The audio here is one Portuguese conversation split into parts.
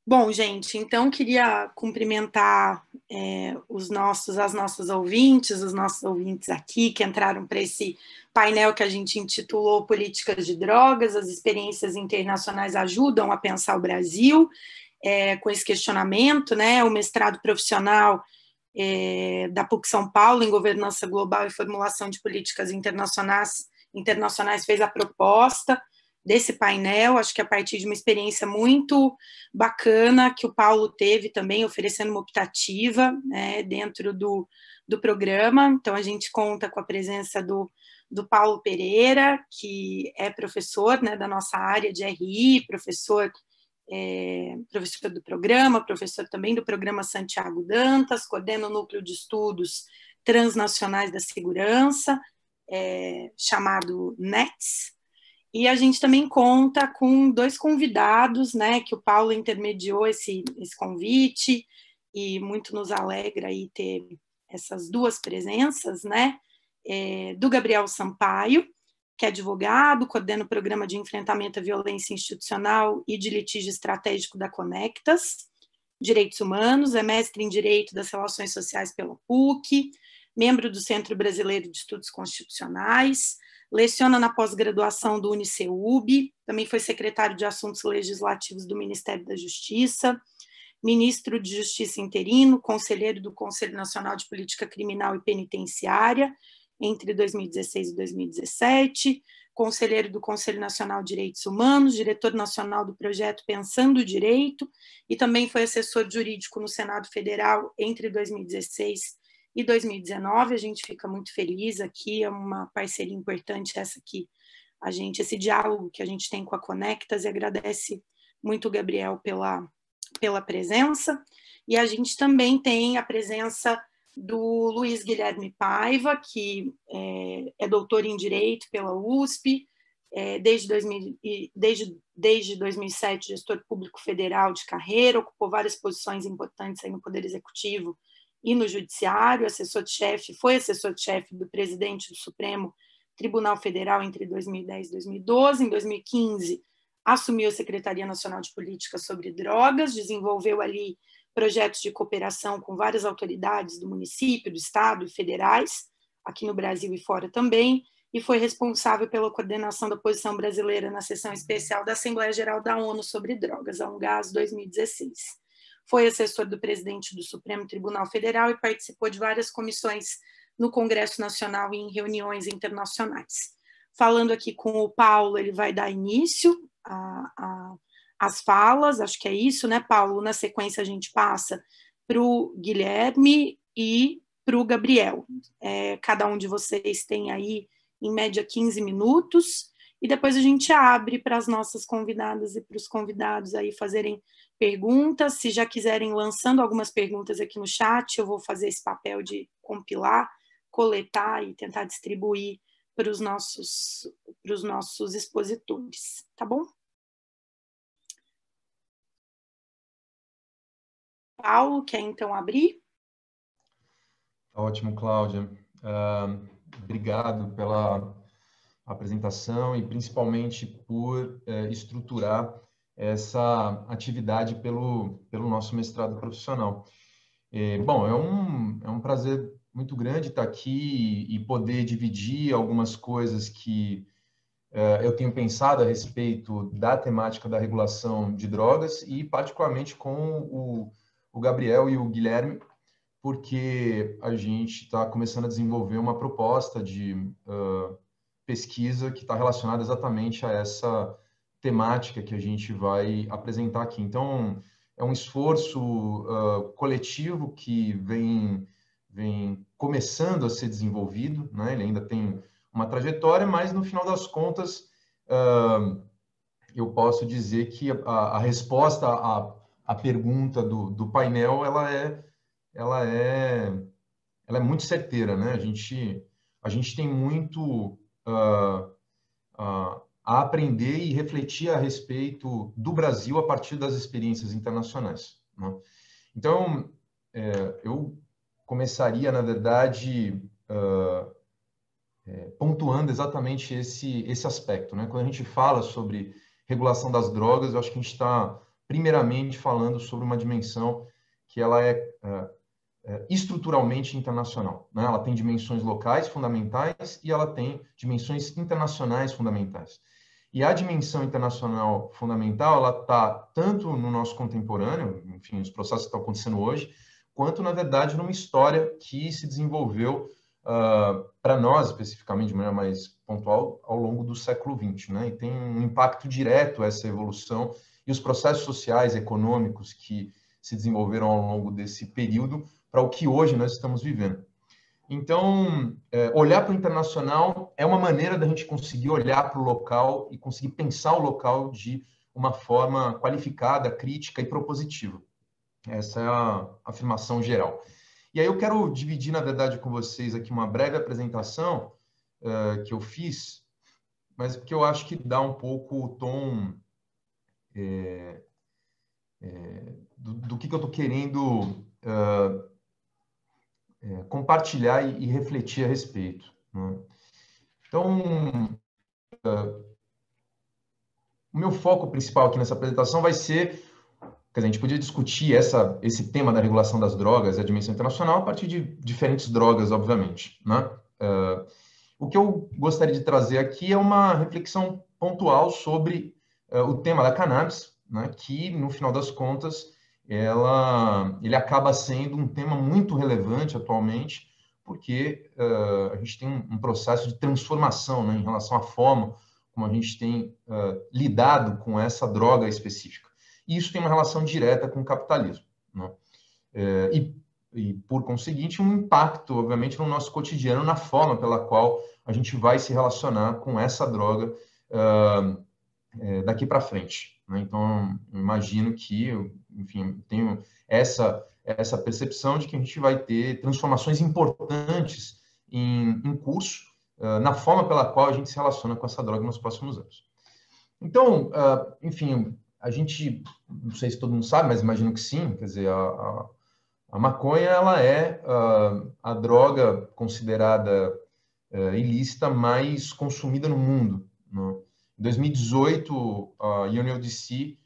Bom, gente, então queria cumprimentar as nossas ouvintes, os nossos ouvintes aqui que entraram para esse painel que a gente intitulou Políticas de Drogas, as experiências internacionais ajudam a pensar o Brasil, com esse questionamento, né? O mestrado profissional da PUC São Paulo em Governança Global e Formulação de Políticas Internacionais fez a proposta desse painel, acho que a partir de uma experiência muito bacana que o Paulo teve também, oferecendo uma optativa, né, dentro do programa. Então, a gente conta com a presença do Paulo Pereira, que é professor, né, da nossa área de RI, professor do programa, professor também do programa Santiago Dantas, coordena o Núcleo de Estudos Transnacionais da Segurança, chamado NETS. E a gente também conta com dois convidados, né, que o Paulo intermediou esse convite, e muito nos alegra aí ter essas duas presenças, né, do Gabriel Sampaio, que é advogado, coordena o programa de enfrentamento à violência institucional e de litígio estratégico da Conectas, Direitos Humanos, é mestre em Direito das Relações Sociais pela PUC, membro do Centro Brasileiro de Estudos Constitucionais, leciona na pós-graduação do UniCeub, também foi secretário de Assuntos Legislativos do Ministério da Justiça, ministro de Justiça interino, conselheiro do Conselho Nacional de Política Criminal e Penitenciária, entre 2016 e 2017, conselheiro do Conselho Nacional de Direitos Humanos, diretor nacional do projeto Pensando o Direito, e também foi assessor jurídico no Senado Federal entre 2016 e 2019, a gente fica muito feliz aqui, é uma parceria importante essa aqui, esse diálogo que a gente tem com a Conectas, e agradece muito o Gabriel pela presença, e a gente também tem a presença do Luiz Guilherme Paiva, que é doutor em Direito pela USP, desde 2007, gestor público federal de carreira, ocupou várias posições importantes aí no Poder Executivo e no Judiciário, foi assessor-chefe do presidente do Supremo Tribunal Federal entre 2010 e 2012. Em 2015, assumiu a Secretaria Nacional de Política sobre Drogas, desenvolveu ali projetos de cooperação com várias autoridades do município, do estado e federais, aqui no Brasil e fora também, e foi responsável pela coordenação da posição brasileira na sessão especial da Assembleia Geral da ONU sobre Drogas, a UNGAS 2016. Foi assessor do presidente do Supremo Tribunal Federal e participou de várias comissões no Congresso Nacional e em reuniões internacionais. Falando aqui com o Paulo, ele vai dar início às falas, acho que é isso, né, Paulo? Na sequência, a gente passa para o Guilherme e para o Gabriel. Cada um de vocês tem aí, em média, 15 minutos, e depois a gente abre para as nossas convidadas e para os convidados aí fazerem perguntas. Se já quiserem lançando algumas perguntas aqui no chat, eu vou fazer esse papel de compilar, coletar e tentar distribuir para os nossos expositores, tá bom? Paulo, quer então abrir? Ótimo, Cláudia. Obrigado pela apresentação e principalmente por estruturar essa atividade pelo nosso mestrado profissional. Bom, é um prazer muito grande estar aqui e poder dividir algumas coisas que eu tenho pensado a respeito da temática da regulação de drogas e particularmente com o Gabriel e o Guilherme, porque a gente está começando a desenvolver uma proposta de pesquisa que está relacionada exatamente a essa temática que a gente vai apresentar aqui. Então, é um esforço coletivo que vem começando a ser desenvolvido, né? Ele ainda tem uma trajetória, mas no final das contas, eu posso dizer que a resposta à pergunta do painel, ela é muito certeira, né? A gente tem muito a aprender e refletir a respeito do Brasil a partir das experiências internacionais, né? Então, eu começaria, na verdade, pontuando exatamente esse aspecto, né? Quando a gente fala sobre regulação das drogas, eu acho que a gente está primeiramente falando sobre uma dimensão que ela é estruturalmente internacional, né? Ela tem dimensões locais fundamentais e ela tem dimensões internacionais fundamentais. E a dimensão internacional fundamental, ela está tanto no nosso contemporâneo, enfim, os processos que estão acontecendo hoje, quanto, na verdade, numa história que se desenvolveu para nós, especificamente, de maneira mais pontual, ao longo do século XX, né? E tem um impacto direto essa evolução e os processos sociais, econômicos que se desenvolveram ao longo desse período para o que hoje nós estamos vivendo. Então, olhar para o internacional é uma maneira da gente conseguir olhar para o local e conseguir pensar o local de uma forma qualificada, crítica e propositiva. Essa é a afirmação geral. E aí eu quero dividir, na verdade, com vocês aqui uma breve apresentação que eu fiz, mas que eu acho que dá um pouco o tom do que eu estou querendo compartilhar e refletir a respeito, né? Então, o meu foco principal aqui nessa apresentação vai ser, quer dizer, a gente podia discutir esse tema da regulação das drogas e a dimensão internacional a partir de diferentes drogas, obviamente, né? O que eu gostaria de trazer aqui é uma reflexão pontual sobre o tema da cannabis, né? Que, no final das contas, ele acaba sendo um tema muito relevante atualmente, porque a gente tem um processo de transformação, né, em relação à forma como a gente tem lidado com essa droga específica. E isso tem uma relação direta com o capitalismo, né? E, por conseguinte, um impacto, obviamente, no nosso cotidiano, na forma pela qual a gente vai se relacionar com essa droga daqui para frente, né? Então, eu imagino que, enfim, tenho essa percepção de que a gente vai ter transformações importantes em curso na forma pela qual a gente se relaciona com essa droga nos próximos anos. Então, enfim, a gente, não sei se todo mundo sabe, mas imagino que sim, quer dizer, a maconha, ela é a droga considerada ilícita mais consumida no mundo, né? Em 2018, a UNODC,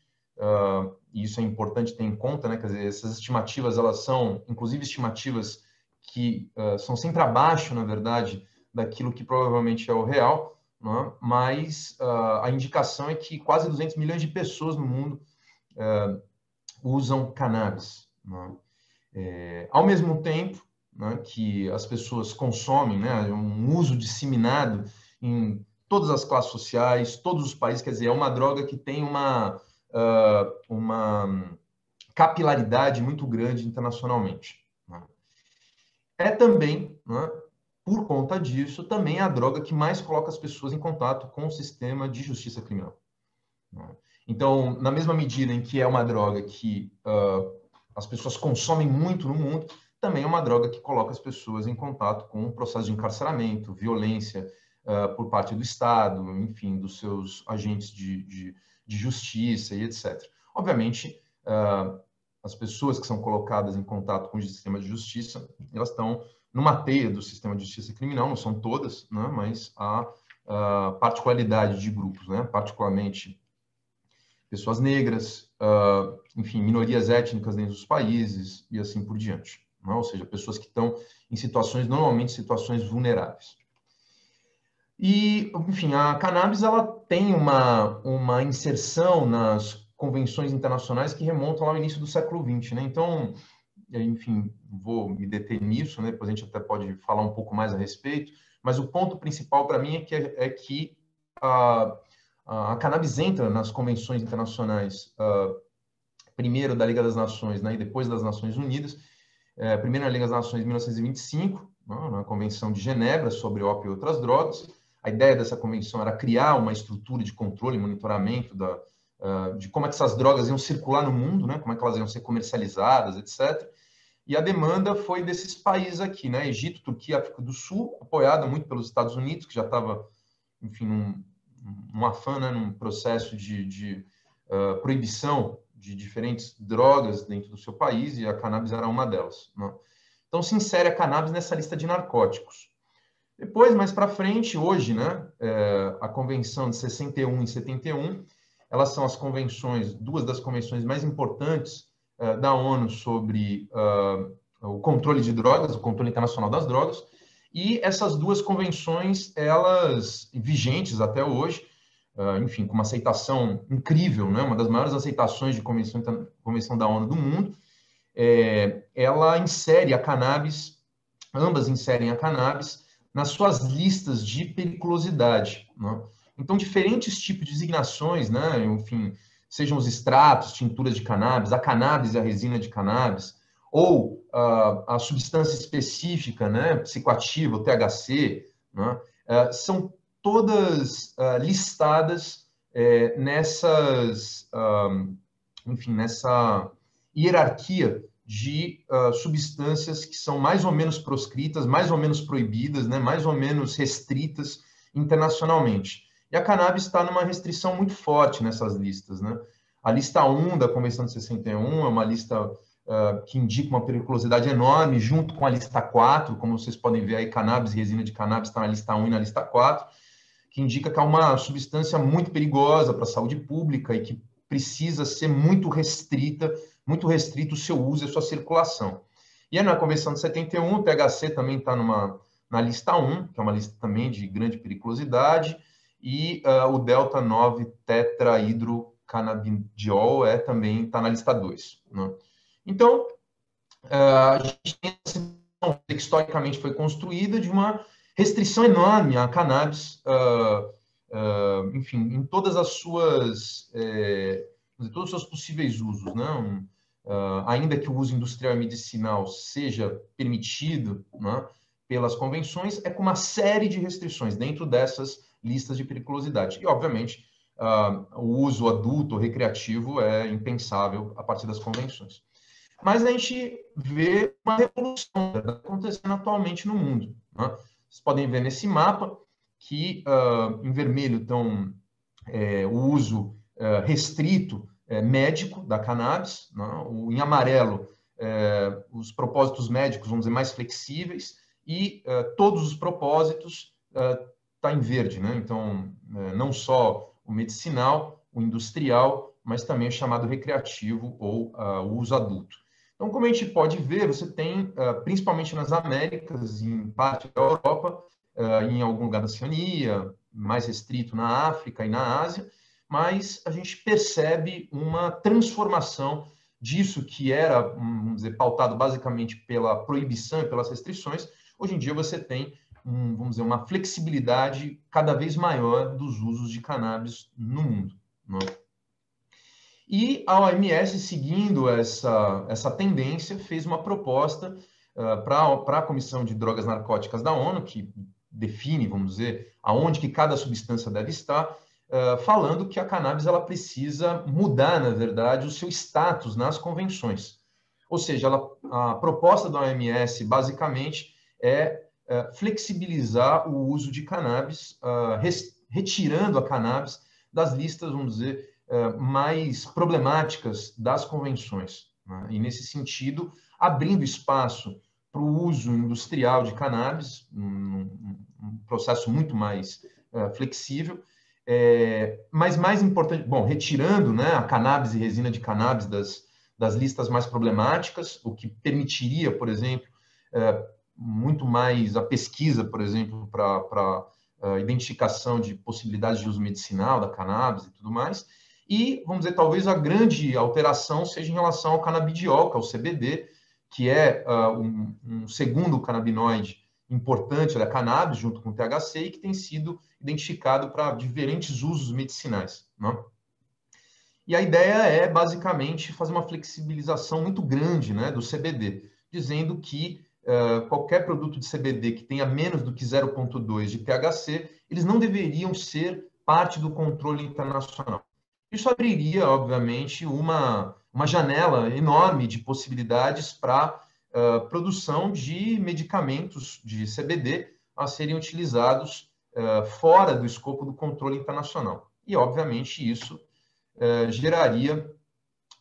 e isso é importante ter em conta, né? Quer dizer, essas estimativas, elas são, inclusive, estimativas que são sempre abaixo, na verdade, daquilo que provavelmente é o real, né? Mas a indicação é que quase 200 milhões de pessoas no mundo usam cannabis, né? Ao mesmo tempo, né, que as pessoas consomem, né, um uso disseminado em todas as classes sociais, todos os países, quer dizer, é uma droga que tem uma capilaridade muito grande internacionalmente, né? É também, né, por conta disso, também é a droga que mais coloca as pessoas em contato com o sistema de justiça criminal, né? Então, na mesma medida em que é uma droga que as pessoas consomem muito no mundo, também é uma droga que coloca as pessoas em contato com o processo de encarceramento, violência por parte do Estado, enfim, dos seus agentes de justiça e etc. Obviamente, as pessoas que são colocadas em contato com o sistema de justiça, elas estão numa teia do sistema de justiça criminal, não são todas, né, mas há particularidade de grupos, né, particularmente pessoas negras, enfim, minorias étnicas dentro dos países e assim por diante, né? Ou seja, pessoas que estão em situações, normalmente situações vulneráveis. E, enfim, a cannabis, ela tem uma inserção nas convenções internacionais que remontam lá ao início do século XX, né? Então, enfim, vou me deter nisso, né? Depois a gente até pode falar um pouco mais a respeito, mas o ponto principal para mim é que a cannabis entra nas convenções internacionais, primeiro da Liga das Nações, né, e depois das Nações Unidas. Primeiro na Liga das Nações em 1925, né, na Convenção de Genebra sobre ópio e outras drogas. A ideia dessa convenção era criar uma estrutura de controle e monitoramento de como é que essas drogas iam circular no mundo, né, como é que elas iam ser comercializadas, etc. E a demanda foi desses países aqui, né, Egito, Turquia, África do Sul, apoiada muito pelos Estados Unidos, que já estava, enfim, num afã, né, num processo de proibição de diferentes drogas dentro do seu país, e a cannabis era uma delas, né? Então, se insere a cannabis nessa lista de narcóticos. Depois, mais para frente, hoje, né, a Convenção de 61 e 71, elas são as convenções, duas das convenções mais importantes da ONU sobre o controle de drogas, o controle internacional das drogas, e essas duas convenções, elas vigentes até hoje, enfim, com uma aceitação incrível, né? Uma das maiores aceitações de convenção da ONU do mundo, ela insere a cannabis, ambas inserem a cannabis nas suas listas de periculosidade, né? Então, diferentes tipos de designações, né? Enfim, sejam os extratos, tinturas de cannabis, a cannabis e a resina de cannabis, ou a substância específica, né? Psicoativa, o THC, né? São todas listadas enfim, nessa hierarquia de substâncias que são mais ou menos proscritas, mais ou menos proibidas, né, mais ou menos restritas internacionalmente. E a cannabis está numa restrição muito forte nessas listas, né? A lista 1 da Convenção de 61 é uma lista que indica uma periculosidade enorme, junto com a lista 4, como vocês podem ver aí, cannabis e resina de cannabis está na lista 1 e na lista 4, que indica que é uma substância muito perigosa para a saúde pública e que precisa ser muito restrito o seu uso e a sua circulação. E aí, na Convenção de 71, o THC também está na lista 1, que é uma lista também de grande periculosidade, e o delta 9 tetrahidrocannabidiol também está na lista 2. Né? Então, a gente tem essa situação que historicamente foi construída de uma restrição enorme à cannabis, enfim, em todas as suas, todos os seus possíveis usos, né? Ainda que o uso industrial e medicinal seja permitido, né, pelas convenções, com uma série de restrições dentro dessas listas de periculosidade. E, obviamente, o uso adulto ou recreativo é impensável a partir das convenções. Mas a gente vê uma revolução acontecendo atualmente no mundo, né? Vocês podem ver nesse mapa que em vermelho estão o uso restrito médico da cannabis, né? Em amarelo os propósitos médicos, vamos dizer, mais flexíveis, e todos os propósitos tá em verde, né? Então, não só o medicinal, o industrial, mas também o chamado recreativo ou o uso adulto. Então, como a gente pode ver, você tem, principalmente nas Américas, em parte da Europa, em algum lugar da Oceania, mais restrito na África e na Ásia, mas a gente percebe uma transformação disso que era, vamos dizer, pautado basicamente pela proibição e pelas restrições. Hoje em dia você tem, vamos dizer, uma flexibilidade cada vez maior dos usos de cannabis no mundo, né? E a OMS, seguindo essa tendência, fez uma proposta para a Comissão de Drogas Narcóticas da ONU, que define, vamos dizer, aonde que cada substância deve estar, falando que a cannabis ela precisa mudar, na verdade, o seu status nas convenções. Ou seja, a proposta da OMS, basicamente, flexibilizar o uso de cannabis, retirando a cannabis das listas, vamos dizer, mais problemáticas das convenções, né? E, nesse sentido, abrindo espaço para o uso industrial de cannabis, um processo muito mais flexível, mas mais importante, bom, retirando, né, a cannabis e resina de cannabis das listas mais problemáticas, o que permitiria, por exemplo, muito mais a pesquisa, por exemplo, para identificação de possibilidades de uso medicinal da cannabis e tudo mais. E, vamos dizer, talvez a grande alteração seja em relação ao canabidiol, que é o CBD, que é um segundo canabinoide importante da cannabis, junto com o THC, e que tem sido identificado para diferentes usos medicinais, né? E a ideia é, basicamente, fazer uma flexibilização muito grande, né, do CBD, dizendo que qualquer produto de CBD que tenha menos do que 0,2 de THC, eles não deveriam ser parte do controle internacional. Isso abriria, obviamente, uma janela enorme de possibilidades para produção de medicamentos de CBD a serem utilizados fora do escopo do controle internacional. E, obviamente, isso geraria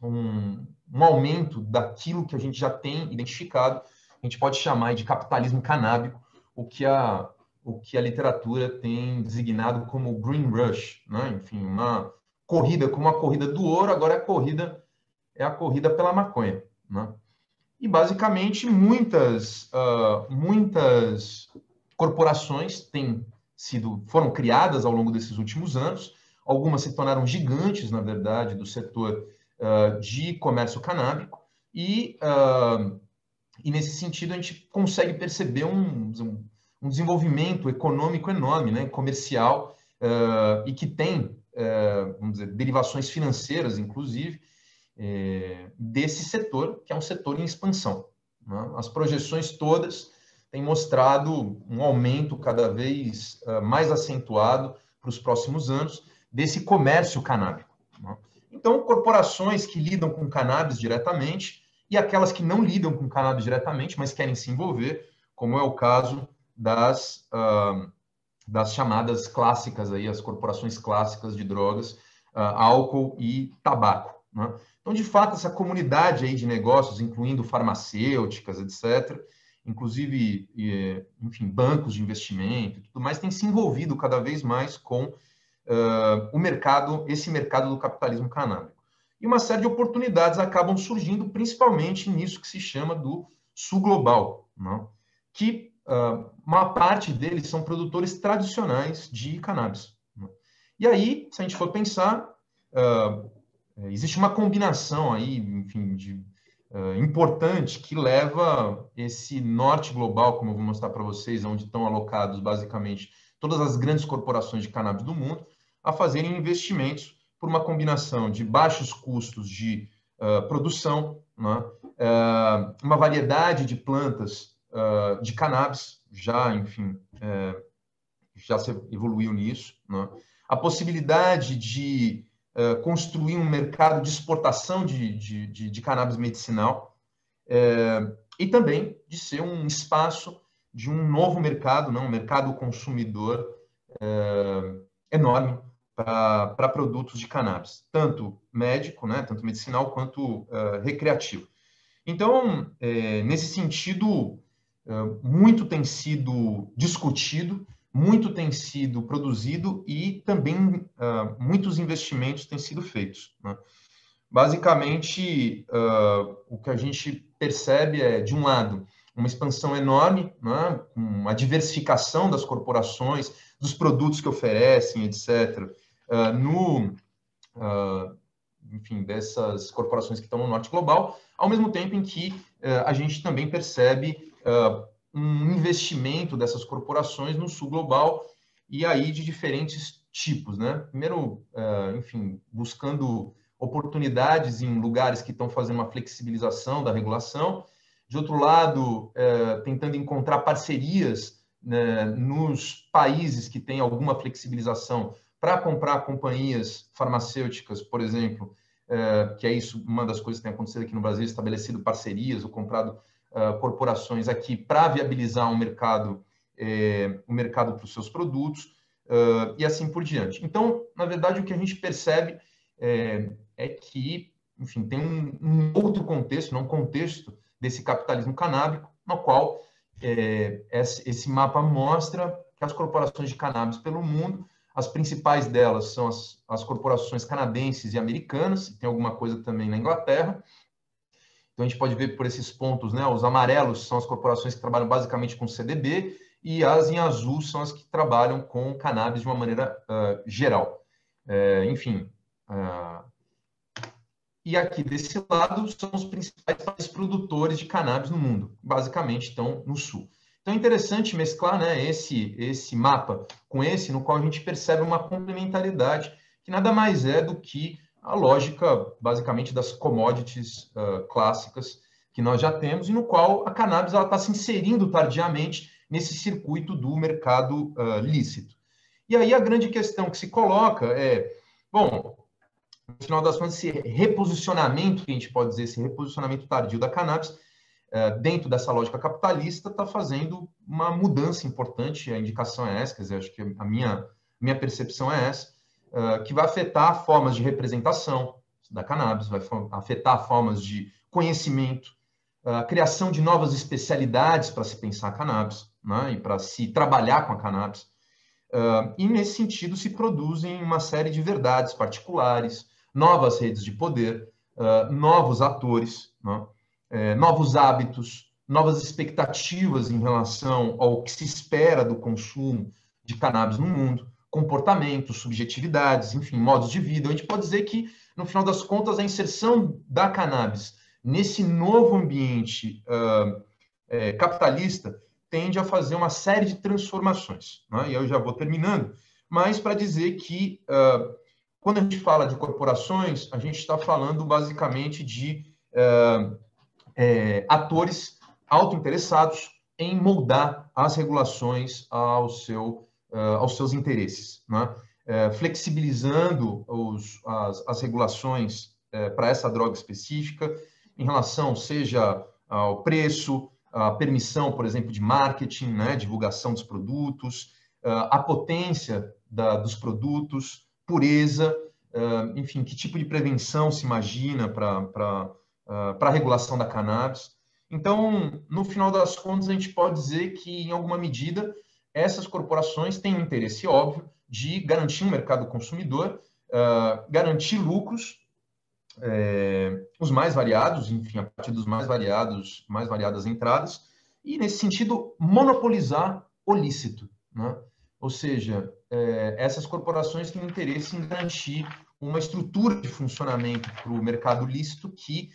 um aumento daquilo que a gente já tem identificado, a gente pode chamar de capitalismo canábico, o que a literatura tem designado como Green Rush, né? Enfim, corrida como a corrida do ouro, agora é a corrida pela maconha, né? E, basicamente, muitas corporações foram criadas ao longo desses últimos anos. Algumas se tornaram gigantes, na verdade, do setor de comércio canábico. E, nesse sentido, a gente consegue perceber um desenvolvimento econômico enorme, né, comercial, e que tem, vamos dizer, derivações financeiras, inclusive, desse setor, que é um setor em expansão, né? As projeções todas têm mostrado um aumento cada vez mais acentuado para os próximos anos desse comércio canábico, né? Então, corporações que lidam com cannabis diretamente e aquelas que não lidam com cannabis diretamente, mas querem se envolver, como é o caso das chamadas clássicas, aí, as corporações clássicas de drogas, álcool e tabaco, né? Então, de fato, essa comunidade aí de negócios, incluindo farmacêuticas, etc., inclusive, enfim, bancos de investimento e tudo mais, tem se envolvido cada vez mais com esse mercado do capitalismo canábico. E uma série de oportunidades acabam surgindo, principalmente nisso que se chama do sul global, né? Que uma parte deles são produtores tradicionais de cannabis, né? E aí, se a gente for pensar, existe uma combinação aí, enfim, importante que leva esse norte global, como eu vou mostrar para vocês, onde estão alocados basicamente todas as grandes corporações de cannabis do mundo, a fazerem investimentos por uma combinação de baixos custos de produção, né? Uma variedade de plantas de cannabis, já, enfim, já se evoluiu nisso, né? A possibilidade de construir um mercado de exportação de cannabis medicinal, e também de ser um espaço de um novo mercado, um mercado consumidor enorme para produtos de cannabis, tanto médico, né, tanto medicinal, quanto recreativo. Então, nesse sentido, muito tem sido discutido, muito tem sido produzido e também muitos investimentos têm sido feitos, né? Basicamente, o que a gente percebe é, de um lado, uma expansão enorme, né, uma diversificação das corporações, dos produtos que oferecem, etc., enfim, dessas corporações que estão no norte global, ao mesmo tempo em que a gente também percebe um investimento dessas corporações no sul global, e aí de diferentes tipos, né? Primeiro, enfim, buscando oportunidades em lugares que estão fazendo uma flexibilização da regulação. De outro lado, tentando encontrar parcerias, né, nos países que têm alguma flexibilização para comprar companhias farmacêuticas, por exemplo, que é isso, uma das coisas que tem acontecido aqui no Brasil, estabelecido parcerias ou comprado corporações aqui para viabilizar um mercado para os seus produtos, e assim por diante. Então, na verdade, o que a gente percebe é que, enfim, tem um outro contexto, um contexto desse capitalismo canábico, no qual esse mapa mostra que as corporações de cannabis pelo mundo, as principais delas são as corporações canadenses e americanas, tem alguma coisa também na Inglaterra. Então, a gente pode ver por esses pontos, né? Os amarelos são as corporações que trabalham basicamente com CDB, e as em azul são as que trabalham com cannabis de uma maneira geral. Enfim, e aqui desse lado são os principais países produtores de cannabis no mundo, basicamente estão no sul. Então é interessante mesclar, né, esse mapa com esse, no qual a gente percebe uma complementariedade, que nada mais é do que a lógica, basicamente, das commodities clássicas que nós já temos, e no qual a cannabis está se inserindo tardiamente nesse circuito do mercado lícito. E aí a grande questão que se coloca é, bom, no final das contas, esse reposicionamento, que a gente pode dizer, esse reposicionamento tardio da cannabis, dentro dessa lógica capitalista, está fazendo uma mudança importante. A indicação é essa, quer dizer, acho que a minha percepção é essa, que vai afetar formas de representação da cannabis, vai afetar formas de conhecimento, a criação de novas especialidades para se pensar a cannabis, né, e para se trabalhar com a cannabis. E, nesse sentido, se produzem uma série de verdades particulares, novas redes de poder, novos atores, né? Novos hábitos, novas expectativas em relação ao que se espera do consumo de cannabis no mundo, comportamentos, subjetividades, enfim, modos de vida. A gente pode dizer que, no final das contas, a inserção da cannabis nesse novo ambiente capitalista tende a fazer uma série de transformações, né? E eu já vou terminando, mas para dizer que quando a gente fala de corporações, a gente está falando basicamente de atores autointeressados em moldar as regulações aos seus interesses, né? Flexibilizando as regulações para essa droga específica em relação, seja ao preço, a permissão, por exemplo, de marketing, né, divulgação dos produtos, a potência dos produtos, pureza, enfim, que tipo de prevenção se imagina para a regulação da cannabis. Então, no final das contas, a gente pode dizer que, em alguma medida, essas corporações têm um interesse óbvio de garantir um mercado consumidor, garantir lucros, os mais variados, enfim, a partir dos mais variadas entradas, e, nesse sentido, monopolizar o lícito, né? Ou seja, essas corporações têm interesse em garantir uma estrutura de funcionamento para o mercado lícito que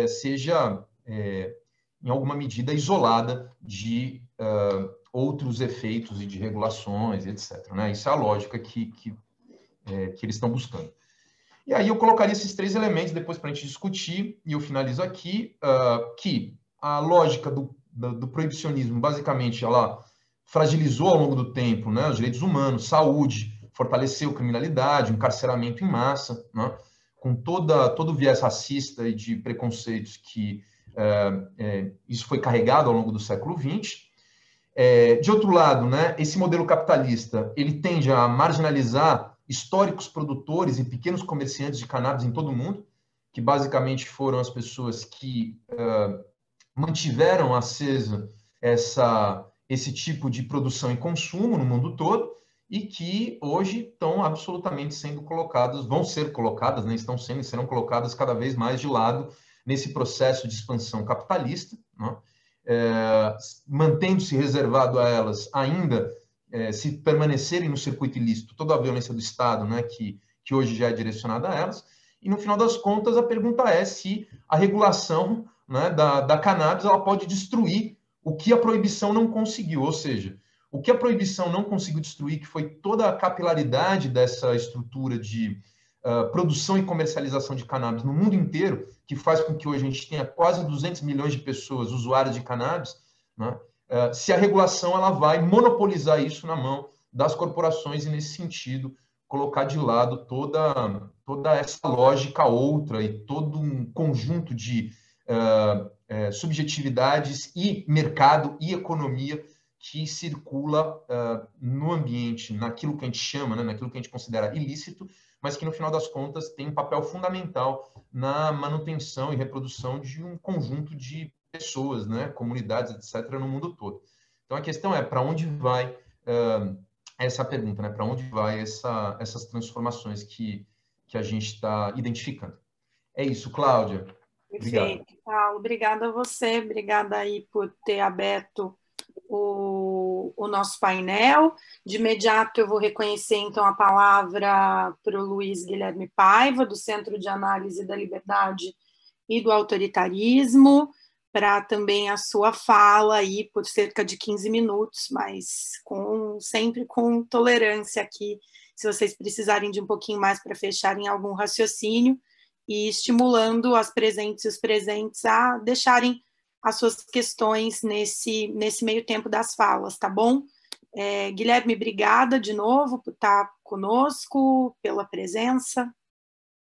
seja, em alguma medida, isolada de outros efeitos e de regulações, etc., né? Isso é a lógica que eles estão buscando. E aí eu colocaria esses três elementos depois para a gente discutir, e eu finalizo aqui, que a lógica do proibicionismo, basicamente, ela fragilizou ao longo do tempo, né, os direitos humanos, saúde, fortaleceu criminalidade, encarceramento em massa, né, com todo o viés racista e de preconceitos que isso foi carregado ao longo do século XX. De outro lado, né, esse modelo capitalista ele tende a marginalizar históricos produtores e pequenos comerciantes de cannabis em todo o mundo, que basicamente foram as pessoas que mantiveram acesa esse tipo de produção e consumo no mundo todo e que hoje estão absolutamente sendo colocadas, vão ser colocadas, né, estão sendo e serão colocadas cada vez mais de lado nesse processo de expansão capitalista, né? Mantendo-se reservado a elas ainda se permanecerem no circuito ilícito toda a violência do Estado, né, que hoje já é direcionada a elas. E, no final das contas, a pergunta é se a regulação, né, da cannabis ela pode destruir o que a proibição não conseguiu, ou seja, o que a proibição não conseguiu destruir, que foi toda a capilaridade dessa estrutura de produção e comercialização de cannabis no mundo inteiro, que faz com que hoje a gente tenha quase 200 milhões de pessoas usuárias de cannabis, né? Se a regulação ela vai monopolizar isso na mão das corporações e, nesse sentido, colocar de lado toda essa lógica outra e todo um conjunto de subjetividades e mercado e economia que circula no ambiente, naquilo que a gente chama, né, naquilo que a gente considera ilícito, mas que, no final das contas, tem um papel fundamental na manutenção e reprodução de um conjunto de pessoas, né, comunidades, etc., no mundo todo. Então, a questão é para onde vai essa pergunta, né? Para onde vai essas transformações que a gente está identificando? É isso, Cláudia. Obrigado. Perfeito, Paulo. Obrigada a você, obrigada aí por ter aberto o nosso painel. De imediato eu vou reconhecer então a palavra para o Luiz Guilherme Paiva, do Centro de Análise da Liberdade e do Autoritarismo, para também a sua fala aí por cerca de 15 minutos, mas sempre com tolerância aqui, se vocês precisarem de um pouquinho mais para fecharem algum raciocínio, e estimulando as presentes e os presentes a deixarem as suas questões nesse meio tempo das falas, tá bom? Guilherme, obrigada de novo por estar conosco, pela presença.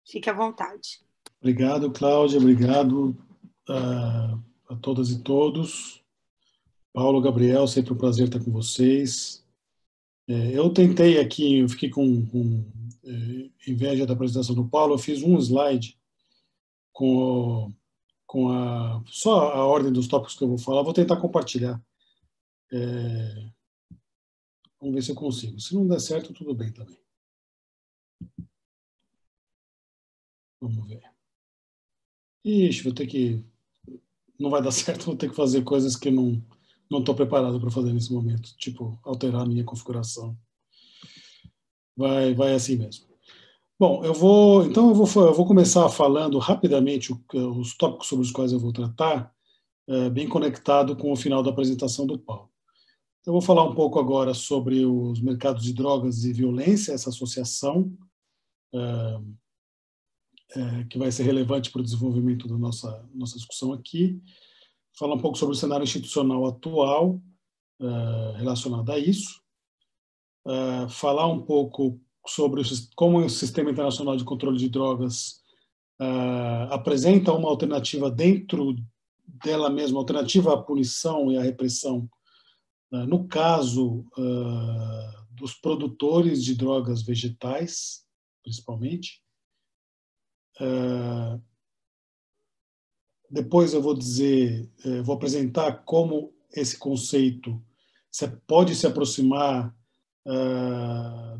Fique à vontade. Obrigado, Cláudia. Obrigado a todas e todos. Paulo, Gabriel, sempre um prazer estar com vocês. Eu tentei aqui, eu fiquei com inveja da apresentação do Paulo, eu fiz um slide só a ordem dos tópicos que eu vou falar, vou tentar compartilhar. Vamos ver se eu consigo. Se não der certo, tudo bem também. Vamos ver. Ixi, vou ter que... Não vai dar certo, vou ter que fazer coisas que não estou preparado para fazer nesse momento. Tipo, alterar a minha configuração. Vai assim mesmo. Bom, eu vou começar falando rapidamente os tópicos sobre os quais eu vou tratar, bem conectado com o final da apresentação do Paulo. Eu vou falar um pouco agora sobre os mercados de drogas e violência, essa associação, que vai ser relevante para o desenvolvimento da nossa discussão aqui. Falar um pouco sobre o cenário institucional atual relacionado a isso. Falar um pouco sobre como o Sistema Internacional de Controle de Drogas apresenta uma alternativa dentro dela mesma, alternativa à punição e à repressão, no caso dos produtores de drogas vegetais, principalmente. Depois eu vou apresentar como esse conceito pode se aproximar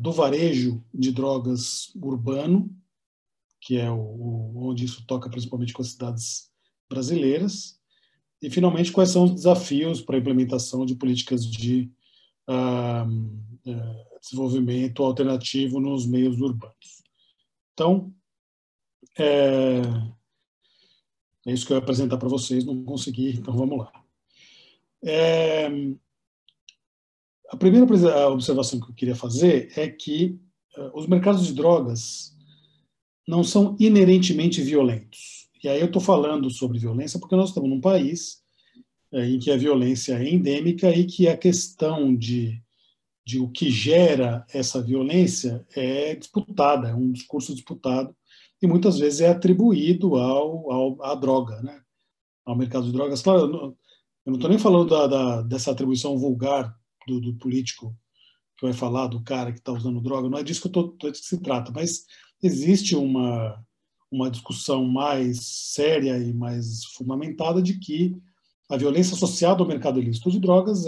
do varejo de drogas urbano, que é onde isso toca principalmente com as cidades brasileiras. E, finalmente, quais são os desafios para a implementação de políticas de desenvolvimento alternativo nos meios urbanos. Então, é isso que eu ia apresentar para vocês, não consegui, então vamos lá. A primeira observação que eu queria fazer é que os mercados de drogas não são inerentemente violentos. E aí eu estou falando sobre violência porque nós estamos num país em que a violência é endêmica e que a questão de o que gera essa violência é disputada, é um discurso disputado, e muitas vezes é atribuído à droga, né? Ao mercado de drogas. Claro, eu não estou nem falando dessa atribuição vulgar do político que vai falar do cara que está usando droga, não é disso que se trata, mas existe uma discussão mais séria e mais fundamentada de que a violência associada ao mercado ilícito de drogas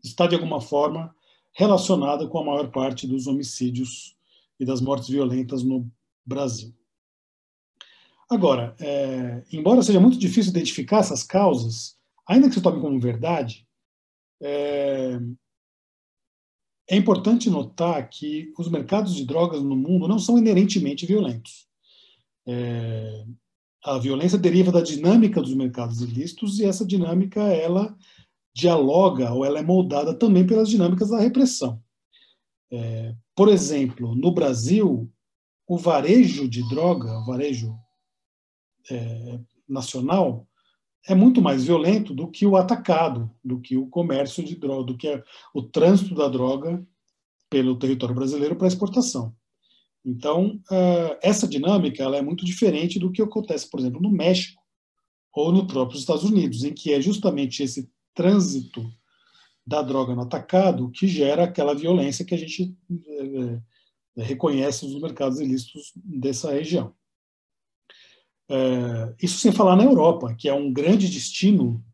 está, de alguma forma, relacionada com a maior parte dos homicídios e das mortes violentas no Brasil. Agora, embora seja muito difícil identificar essas causas, ainda que se tome como verdade, é importante notar que os mercados de drogas no mundo não são inerentemente violentos. A violência deriva da dinâmica dos mercados ilícitos, e essa dinâmica ela dialoga ou ela é moldada também pelas dinâmicas da repressão. Por exemplo, no Brasil, o varejo de droga, o varejo nacional, é muito mais violento do que o atacado, do que o comércio de droga, do que o trânsito da droga pelo território brasileiro para exportação. Então, essa dinâmica ela é muito diferente do que acontece, por exemplo, no México ou no próprio Estados Unidos, em que é justamente esse trânsito da droga no atacado que gera aquela violência que a gente reconhece nos mercados ilícitos dessa região. Isso sem falar na Europa, que é um grande destino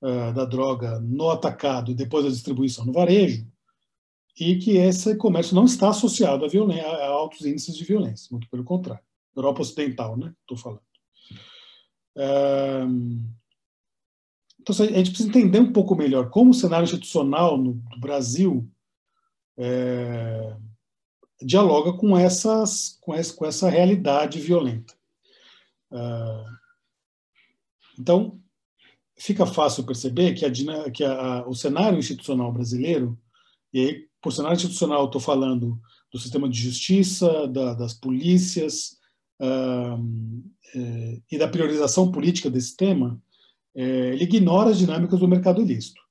da droga no atacado e depois da distribuição no varejo, e que esse comércio não está associado a altos índices de violência, muito pelo contrário. Europa Ocidental, né? Estou falando. Então, a gente precisa entender um pouco melhor como o cenário institucional no Brasil dialoga com essa realidade violenta. Então, fica fácil perceber que o cenário institucional brasileiro, e aí, por cenário institucional, estou falando do sistema de justiça, das polícias e da priorização política desse tema, ele ignora as dinâmicas do mercado ilícito.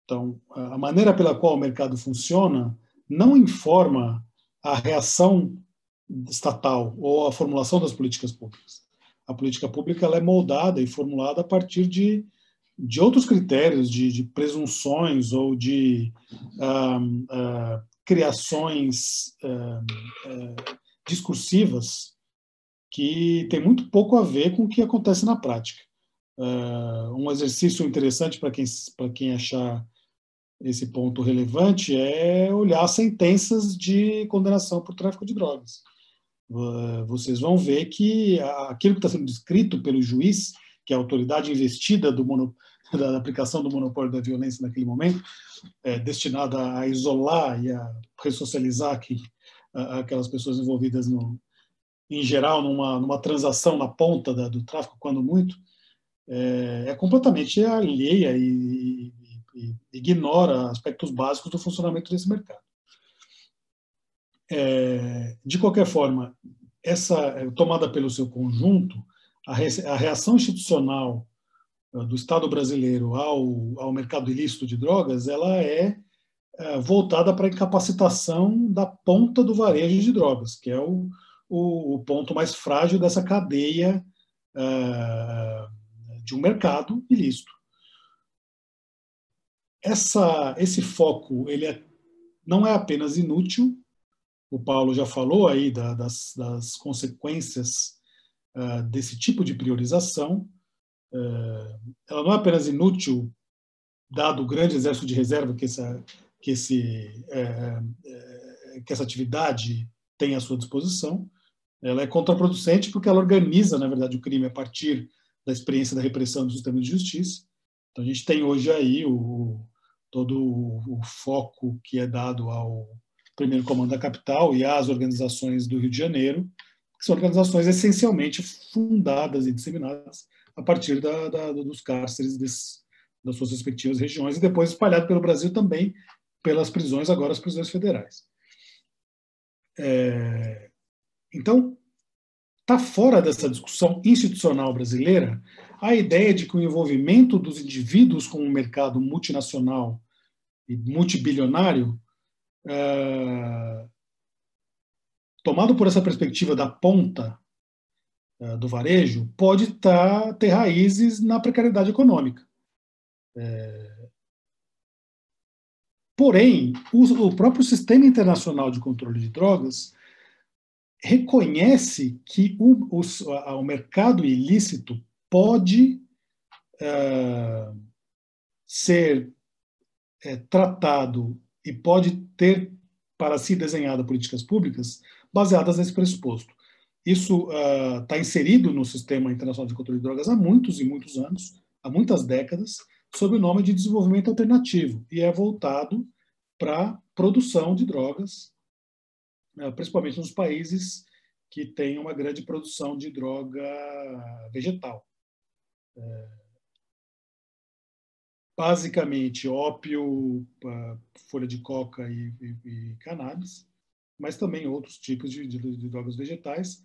Então, a maneira pela qual o mercado funciona não informa a reação estatal ou a formulação das políticas públicas. A política pública ela é moldada e formulada a partir de outros critérios, de presunções ou de criações discursivas que tem muito pouco a ver com o que acontece na prática. Um exercício interessante para quem achar esse ponto relevante é olhar sentenças de condenação por tráfico de drogas. Vocês vão ver que aquilo que está sendo descrito pelo juiz, que é a autoridade investida da aplicação do monopólio da violência naquele momento, destinada a isolar e a ressocializar aquelas pessoas envolvidas, em geral, numa transação na ponta do tráfico, quando muito, é completamente alheia e ignora aspectos básicos do funcionamento desse mercado. De qualquer forma, essa tomada pelo seu conjunto, a reação institucional do Estado brasileiro ao mercado ilícito de drogas, ela é voltada para a incapacitação da ponta do varejo de drogas, que é o ponto mais frágil dessa cadeia de um mercado ilícito. Esse foco ele não é apenas inútil, o Paulo já falou aí das consequências desse tipo de priorização. Ela não é apenas inútil, dado o grande exército de reserva que essa atividade tem à sua disposição. Ela é contraproducente porque ela organiza, na verdade, o crime a partir da experiência da repressão do sistema de justiça. Então, a gente tem hoje aí todo o foco que é dado ao Primeiro Comando da Capital e às organizações do Rio de Janeiro, que são organizações essencialmente fundadas e disseminadas a partir dos cárceres das suas respectivas regiões e depois espalhado pelo Brasil também pelas prisões, agora as prisões federais. Então, está fora dessa discussão institucional brasileira a ideia de que o envolvimento dos indivíduos com um mercado multinacional e multibilionário, tomado por essa perspectiva da ponta do varejo, pode ter raízes na precariedade econômica. Porém, o próprio Sistema Internacional de Controle de Drogas reconhece que o mercado ilícito pode ser tratado e pode ter para si desenhado políticas públicas baseadas nesse pressuposto. Isso está inserido no Sistema Internacional de Controle de Drogas há muitos e muitos anos, há muitas décadas, sob o nome de desenvolvimento alternativo, e é voltado para a produção de drogas, principalmente nos países que têm uma grande produção de droga vegetal. Basicamente, ópio, folha de coca e cannabis, mas também outros tipos de drogas vegetais,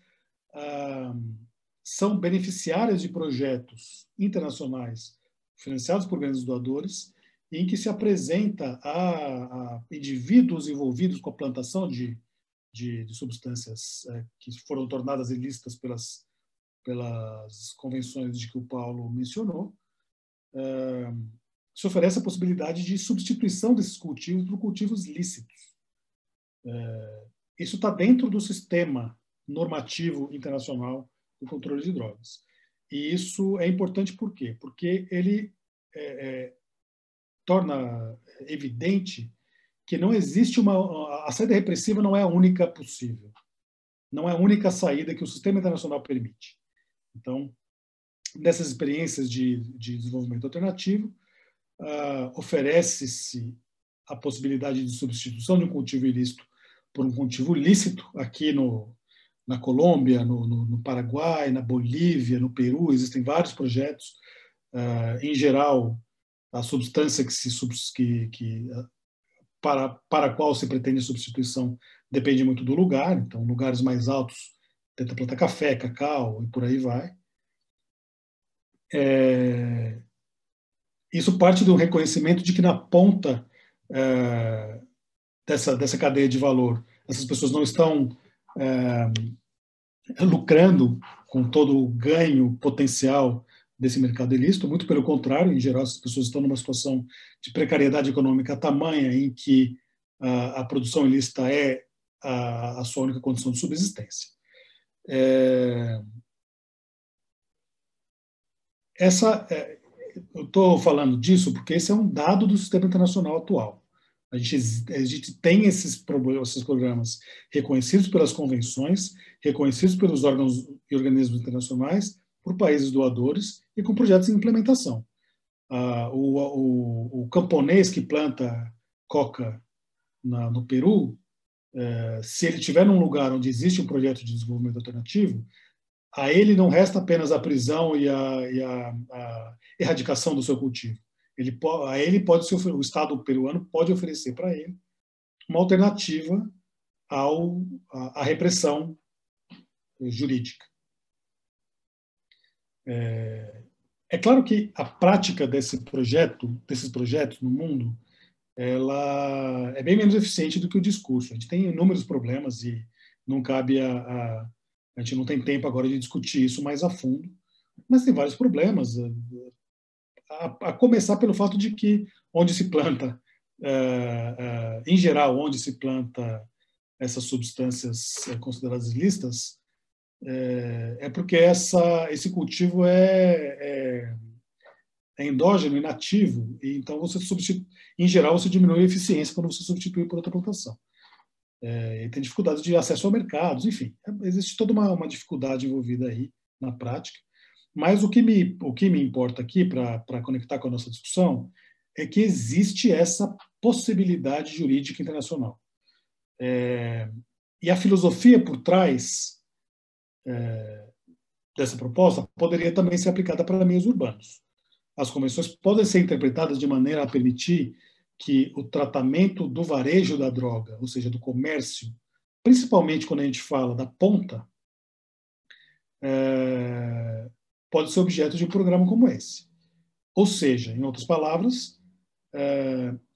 são beneficiárias de projetos internacionais financiados por grandes doadores, em que se apresenta a indivíduos envolvidos com a plantação de substâncias que foram tornadas ilícitas pelas convenções de que o Paulo mencionou, se oferece a possibilidade de substituição desses cultivos por cultivos lícitos. Isso está dentro do sistema normativo internacional do controle de drogas. E isso é importante por quê? Porque ele torna evidente que não existe a saída repressiva não é a única possível. Não é a única saída que o sistema internacional permite. Então, nessas experiências de desenvolvimento alternativo, oferece-se a possibilidade de substituição de um cultivo ilícito por um cultivo lícito. Aqui na Colômbia, no Paraguai, na Bolívia, no Peru, existem vários projetos. Em geral, a substância para a qual se pretende substituição depende muito do lugar. Então, lugares mais altos tenta plantar café, cacau e por aí vai. Isso parte do reconhecimento de que na ponta dessa cadeia de valor, essas pessoas não estão lucrando com todo o ganho potencial desse mercado ilícito, muito pelo contrário, em geral, as pessoas estão numa situação de precariedade econômica tamanha em que a produção ilícita é a sua única condição de subsistência. eu estou falando disso porque esse é um dado do sistema internacional atual. A gente tem esses programas reconhecidos pelas convenções, reconhecidos pelos órgãos e organismos internacionais, por países doadores e com projetos em implementação. O camponês que planta coca no Peru, se ele estiver num lugar onde existe um projeto de desenvolvimento alternativo, a ele não resta apenas a prisão e a erradicação do seu cultivo. O Estado peruano pode oferecer para ele uma alternativa à repressão jurídica. É claro que a prática desses projetos no mundo, ela é bem menos eficiente do que o discurso. A gente tem inúmeros problemas e não cabe a gente não tem tempo agora de discutir isso mais a fundo, mas tem vários problemas, a começar pelo fato de que onde se planta, em geral, onde se planta essas substâncias consideradas ilícitas, é porque esse cultivo é endógeno, inativo, e então em geral você diminui a eficiência quando você substitui por outra plantação. Tem dificuldades de acesso ao mercado, enfim, existe toda uma dificuldade envolvida aí na prática. Mas o que me importa aqui, para conectar com a nossa discussão, é que existe essa possibilidade jurídica internacional. E a filosofia por trás dessa proposta poderia também ser aplicada para meios urbanos. As convenções podem ser interpretadas de maneira a permitir que o tratamento do varejo da droga, ou seja, do comércio, principalmente quando a gente fala da ponta, pode ser objeto de um programa como esse. Ou seja, em outras palavras,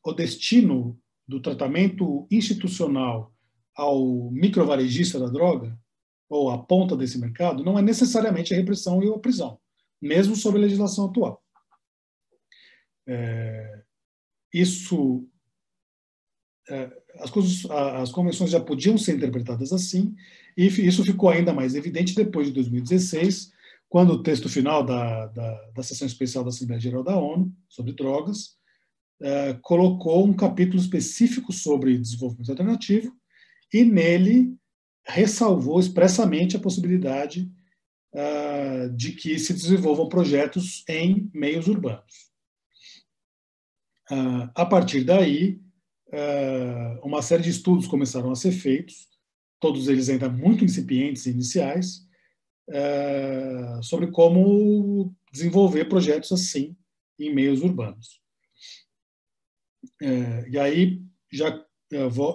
o destino do tratamento institucional ao microvarejista da droga, ou à ponta desse mercado, não é necessariamente a repressão e a prisão, mesmo sob a legislação atual. As convenções já podiam ser interpretadas assim, e isso ficou ainda mais evidente depois de 2016, quando o texto final da sessão especial da Assembleia Geral da ONU sobre drogas colocou um capítulo específico sobre desenvolvimento alternativo e nele ressalvou expressamente a possibilidade de que se desenvolvam projetos em meios urbanos. A partir daí, uma série de estudos começaram a ser feitos, todos eles ainda muito incipientes e iniciais, sobre como desenvolver projetos assim em meios urbanos. E aí já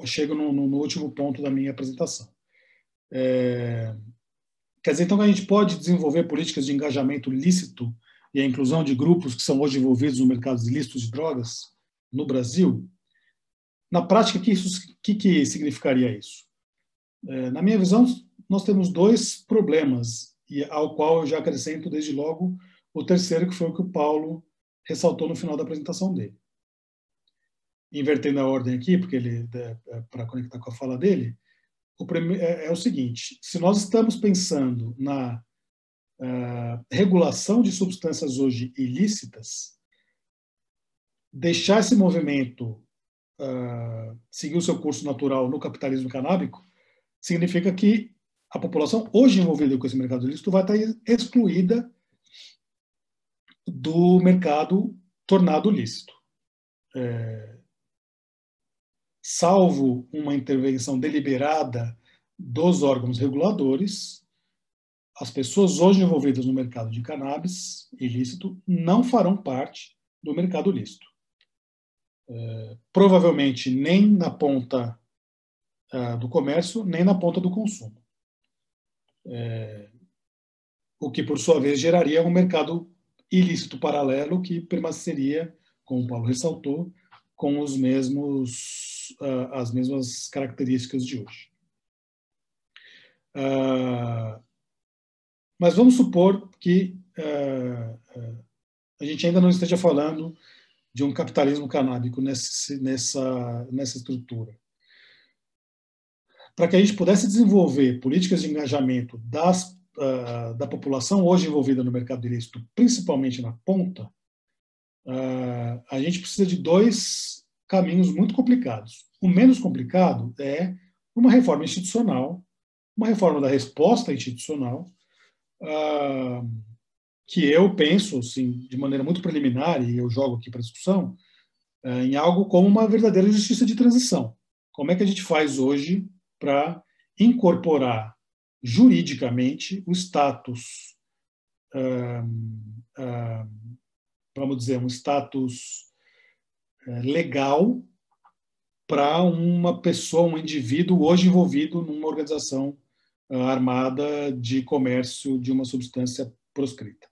chego no último ponto da minha apresentação. Quer dizer, então, que a gente pode desenvolver políticas de engajamento lícito e a inclusão de grupos que são hoje envolvidos no mercado ilícito de drogas no Brasil? Na prática, o que significaria isso? Na minha visão, nós temos dois problemas, e ao qual eu já acrescento desde logo o terceiro, que foi o que o Paulo ressaltou no final da apresentação dele. Invertendo a ordem aqui, porque para conectar com a fala dele, o primeiro é o seguinte: se nós estamos pensando na regulação de substâncias hoje ilícitas, deixar esse movimento seguir o seu curso natural no capitalismo canábico significa que a população hoje envolvida com esse mercado ilícito vai estar excluída do mercado tornado lícito. Salvo uma intervenção deliberada dos órgãos reguladores, as pessoas hoje envolvidas no mercado de cannabis ilícito não farão parte do mercado lícito. Provavelmente nem na ponta do comércio, nem na ponta do consumo. O que, por sua vez, geraria um mercado ilícito paralelo que permaneceria, como o Paulo ressaltou, com as mesmas características de hoje. Mas vamos supor que a gente ainda não esteja falando de um capitalismo canábico nessa estrutura. Para que a gente pudesse desenvolver políticas de engajamento da população hoje envolvida no mercado ilícito, principalmente na ponta, a gente precisa de dois caminhos muito complicados. O menos complicado é uma reforma institucional, uma reforma da resposta institucional, que eu penso, assim, de maneira muito preliminar, e eu jogo aqui para discussão, em algo como uma verdadeira justiça de transição. Como é que a gente faz hoje para incorporar juridicamente o status, vamos dizer, um status legal para uma pessoa, um indivíduo hoje envolvido numa organização armada de comércio de uma substância proscrita.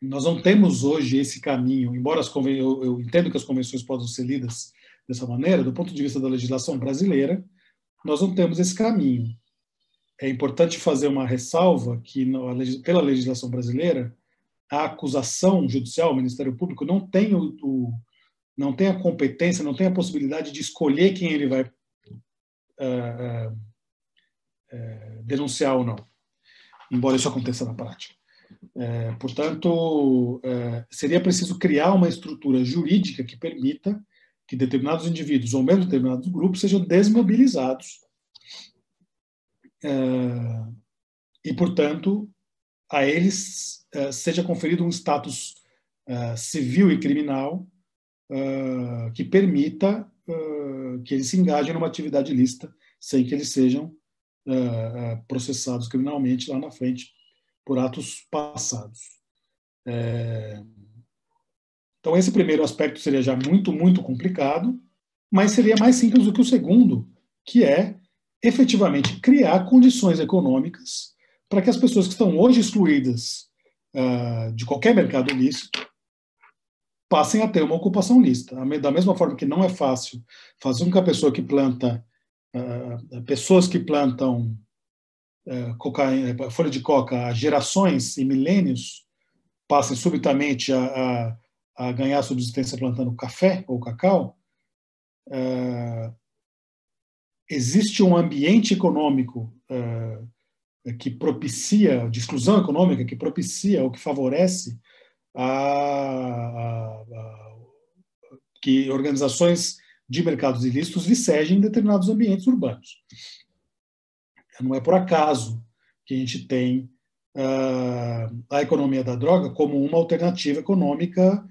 Nós não temos hoje esse caminho, embora eu entendo que as convenções possam ser lidas dessa maneira, do ponto de vista da legislação brasileira, nós não temos esse caminho. É importante fazer uma ressalva que, pela legislação brasileira, a acusação judicial, o Ministério Público, não tem não tem a competência, não tem a possibilidade de escolher quem ele vai denunciar ou não, embora isso aconteça na prática. Portanto, seria preciso criar uma estrutura jurídica que permita que determinados indivíduos, ou mesmo determinados grupos, sejam desmobilizados e, portanto, a eles seja conferido um status civil e criminal que permita que eles se engajem numa atividade ilícita sem que eles sejam processados criminalmente lá na frente por atos passados. Então, esse primeiro aspecto seria já muito, muito complicado, mas seria mais simples do que o segundo, que é efetivamente criar condições econômicas para que as pessoas que estão hoje excluídas de qualquer mercado ilícito passem a ter uma ocupação lícita. Da mesma forma que não é fácil fazer com que a pessoa que planta, pessoas que plantam folha de coca há gerações e milênios passem subitamente a ganhar subsistência plantando café ou cacau, existe um ambiente econômico que propicia, de exclusão econômica, que propicia ou que favorece que organizações de mercados ilícitos vicejem em determinados ambientes urbanos. Não é por acaso que a gente tem a economia da droga como uma alternativa econômica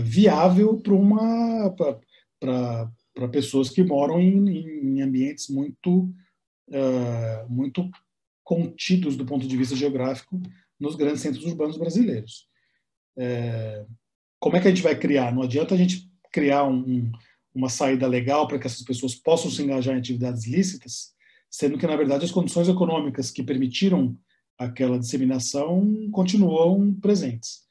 viável para pessoas que moram em ambientes muito contidos do ponto de vista geográfico nos grandes centros urbanos brasileiros. Como é que a gente vai criar? Não adianta a gente criar uma saída legal para que essas pessoas possam se engajar em atividades lícitas, sendo que, na verdade, as condições econômicas que permitiram aquela disseminação continuam presentes.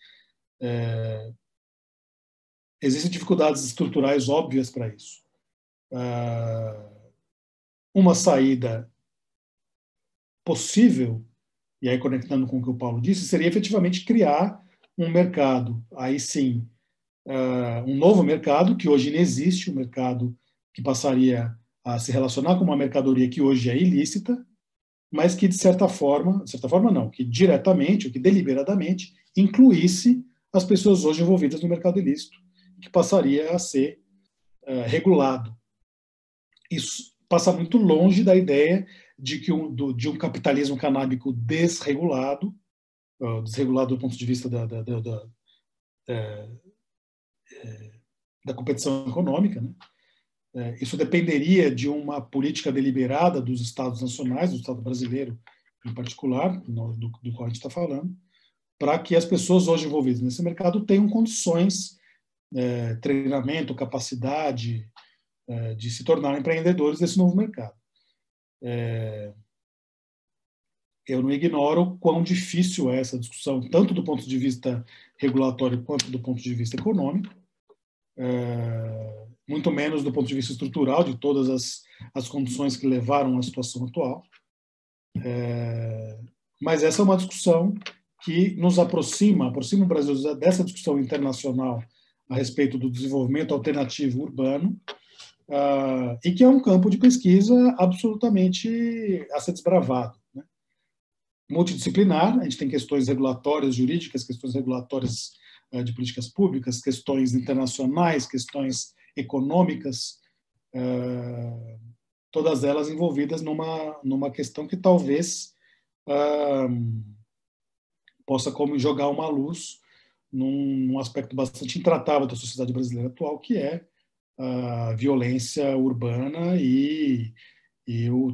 Existem dificuldades estruturais óbvias para isso. Uma saída possível, e aí conectando com o que o Paulo disse, seria efetivamente criar um mercado, aí sim, um novo mercado, que hoje não existe, um mercado que passaria a se relacionar com uma mercadoria que hoje é ilícita, mas que de certa forma não, que diretamente, ou que deliberadamente, incluísse as pessoas hoje envolvidas no mercado ilícito, que passaria a ser regulado. Isso passa muito longe da ideia de um capitalismo canábico desregulado do ponto de vista da competição econômica, né? Isso dependeria de uma política deliberada dos Estados nacionais, do Estado brasileiro em particular, do qual a gente está falando, para que as pessoas hoje envolvidas nesse mercado tenham condições, treinamento, capacidade de se tornarem empreendedores desse novo mercado. Eu não ignoro quão difícil é essa discussão, tanto do ponto de vista regulatório quanto do ponto de vista econômico, muito menos do ponto de vista estrutural de todas as condições que levaram à situação atual. Mas essa é uma discussão que nos aproxima o Brasil dessa discussão internacional a respeito do desenvolvimento alternativo urbano, e que é um campo de pesquisa absolutamente a ser desbravado, multidisciplinar. A gente tem questões regulatórias jurídicas, questões regulatórias de políticas públicas, questões internacionais, questões econômicas, todas elas envolvidas numa questão que talvez possa como jogar uma luz num aspecto bastante intratável da sociedade brasileira atual, que é a violência urbana e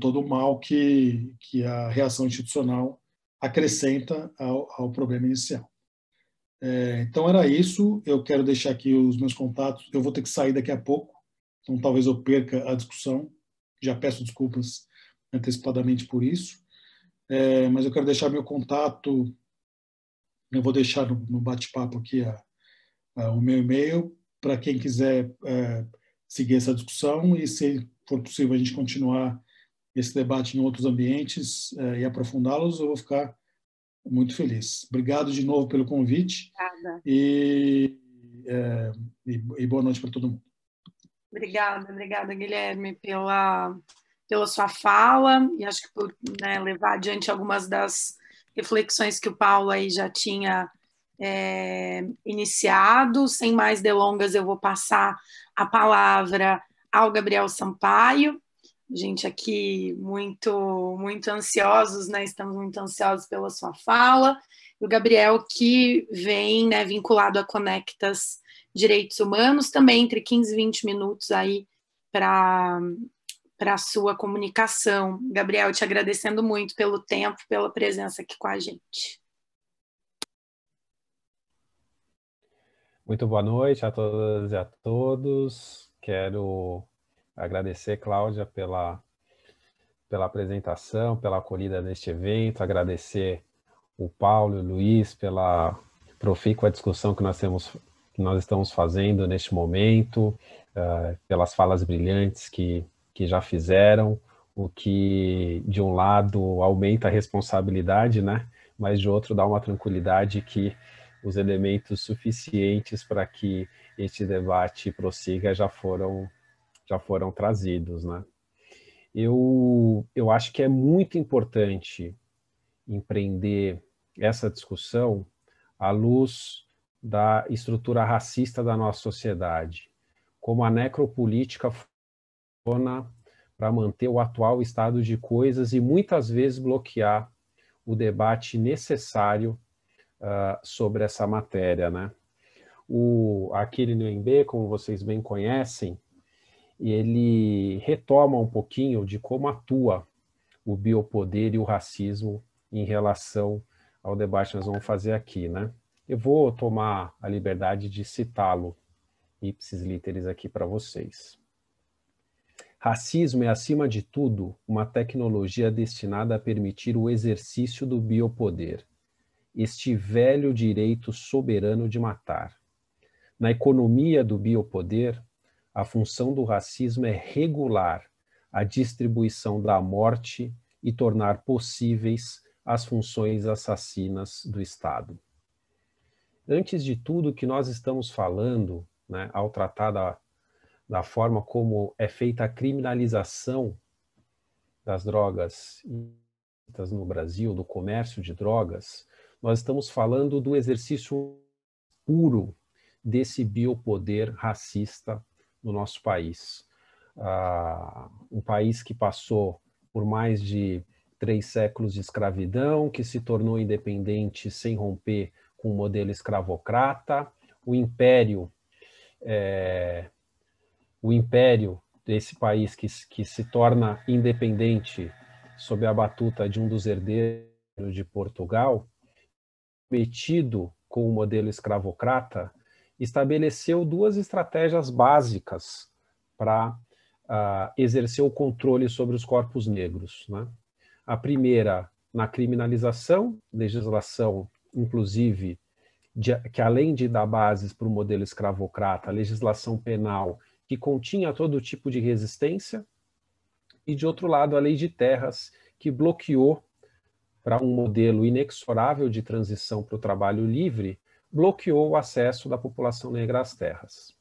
todo o mal que a reação institucional acrescenta ao problema inicial. Então era isso, eu quero deixar aqui os meus contatos, eu vou ter que sair daqui a pouco, então talvez eu perca a discussão, já peço desculpas antecipadamente por isso, mas eu quero deixar meu contato, eu vou deixar no bate-papo aqui o meu e-mail, para quem quiser seguir essa discussão e, se for possível, a gente continuar esse debate em outros ambientes e aprofundá-los, eu vou ficar muito feliz. Obrigado de novo pelo convite. Obrigada. E boa noite para todo mundo. Obrigada, Guilherme, pela sua fala, e acho que por levar adiante algumas das reflexões que o Paulo aí já tinha iniciado. Sem mais delongas, eu vou passar a palavra ao Gabriel Sampaio. A gente aqui muito ansiosos, estamos muito ansiosos pela sua fala. E o Gabriel, que vem vinculado a Conectas Direitos Humanos, também entre 15 e 20 minutos aí para a sua comunicação. Gabriel, te agradecendo muito pelo tempo, pela presença aqui com a gente. Muito boa noite a todas e a todos. Quero agradecer, Cláudia, pela apresentação, pela acolhida neste evento, agradecer o Paulo e o Luiz pela profícua discussão que nós estamos fazendo neste momento, pelas falas brilhantes que já fizeram, o que, de um lado, aumenta a responsabilidade, mas, de outro, dá uma tranquilidade que os elementos suficientes para que este debate prossiga já foram trazidos, Eu acho que é muito importante empreender essa discussão à luz da estrutura racista da nossa sociedade, como a necropolítica funciona para manter o atual estado de coisas e muitas vezes bloquear o debate necessário sobre essa matéria, O Achille Mbembe, como vocês bem conhecem, ele retoma um pouquinho de como atua o biopoder e o racismo em relação ao debate que nós vamos fazer aqui, Eu vou tomar a liberdade de citá-lo, ipsis literis, aqui para vocês. Racismo é, acima de tudo, uma tecnologia destinada a permitir o exercício do biopoder, este velho direito soberano de matar. Na economia do biopoder, a função do racismo é regular a distribuição da morte e tornar possíveis as funções assassinas do Estado. Antes de tudo, o que nós estamos falando, ao tratar da forma como é feita a criminalização das drogas no Brasil, do comércio de drogas, nós estamos falando do exercício puro desse biopoder racista no nosso país. Um país que passou por mais de 3 séculos de escravidão, que se tornou independente sem romper com o modelo escravocrata, o império desse país que se torna independente sob a batuta de um dos herdeiros de Portugal, metido com o modelo escravocrata, estabeleceu 2 estratégias básicas para exercer o controle sobre os corpos negros. A primeira, na criminalização, legislação, inclusive, que além de dar bases para o modelo escravocrata, a legislação penal que continha todo tipo de resistência, e, de outro lado, a lei de terras, que bloqueou, para um modelo inexorável de transição para o trabalho livre, bloqueou o acesso da população negra às terras.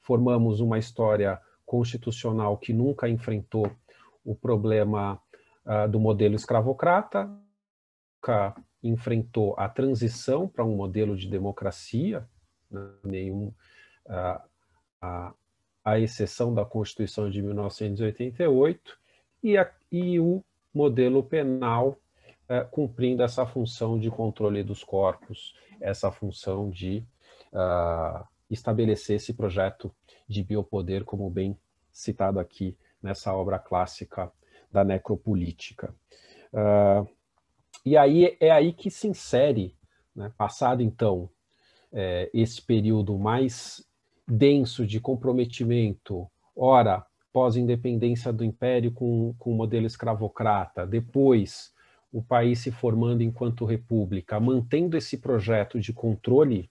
Formamos uma história constitucional que nunca enfrentou o problema do modelo escravocrata, nunca enfrentou a transição para um modelo de democracia, nenhum, à exceção da Constituição de 1988, e o modelo penal cumprindo essa função de controle dos corpos, essa função de estabelecer esse projeto de biopoder, como bem citado aqui nessa obra clássica da necropolítica. E aí é aí que se insere, né, passado então esse período mais denso de comprometimento, ora pós-independência do Império com o modelo escravocrata, depois o país se formando enquanto república, mantendo esse projeto de controle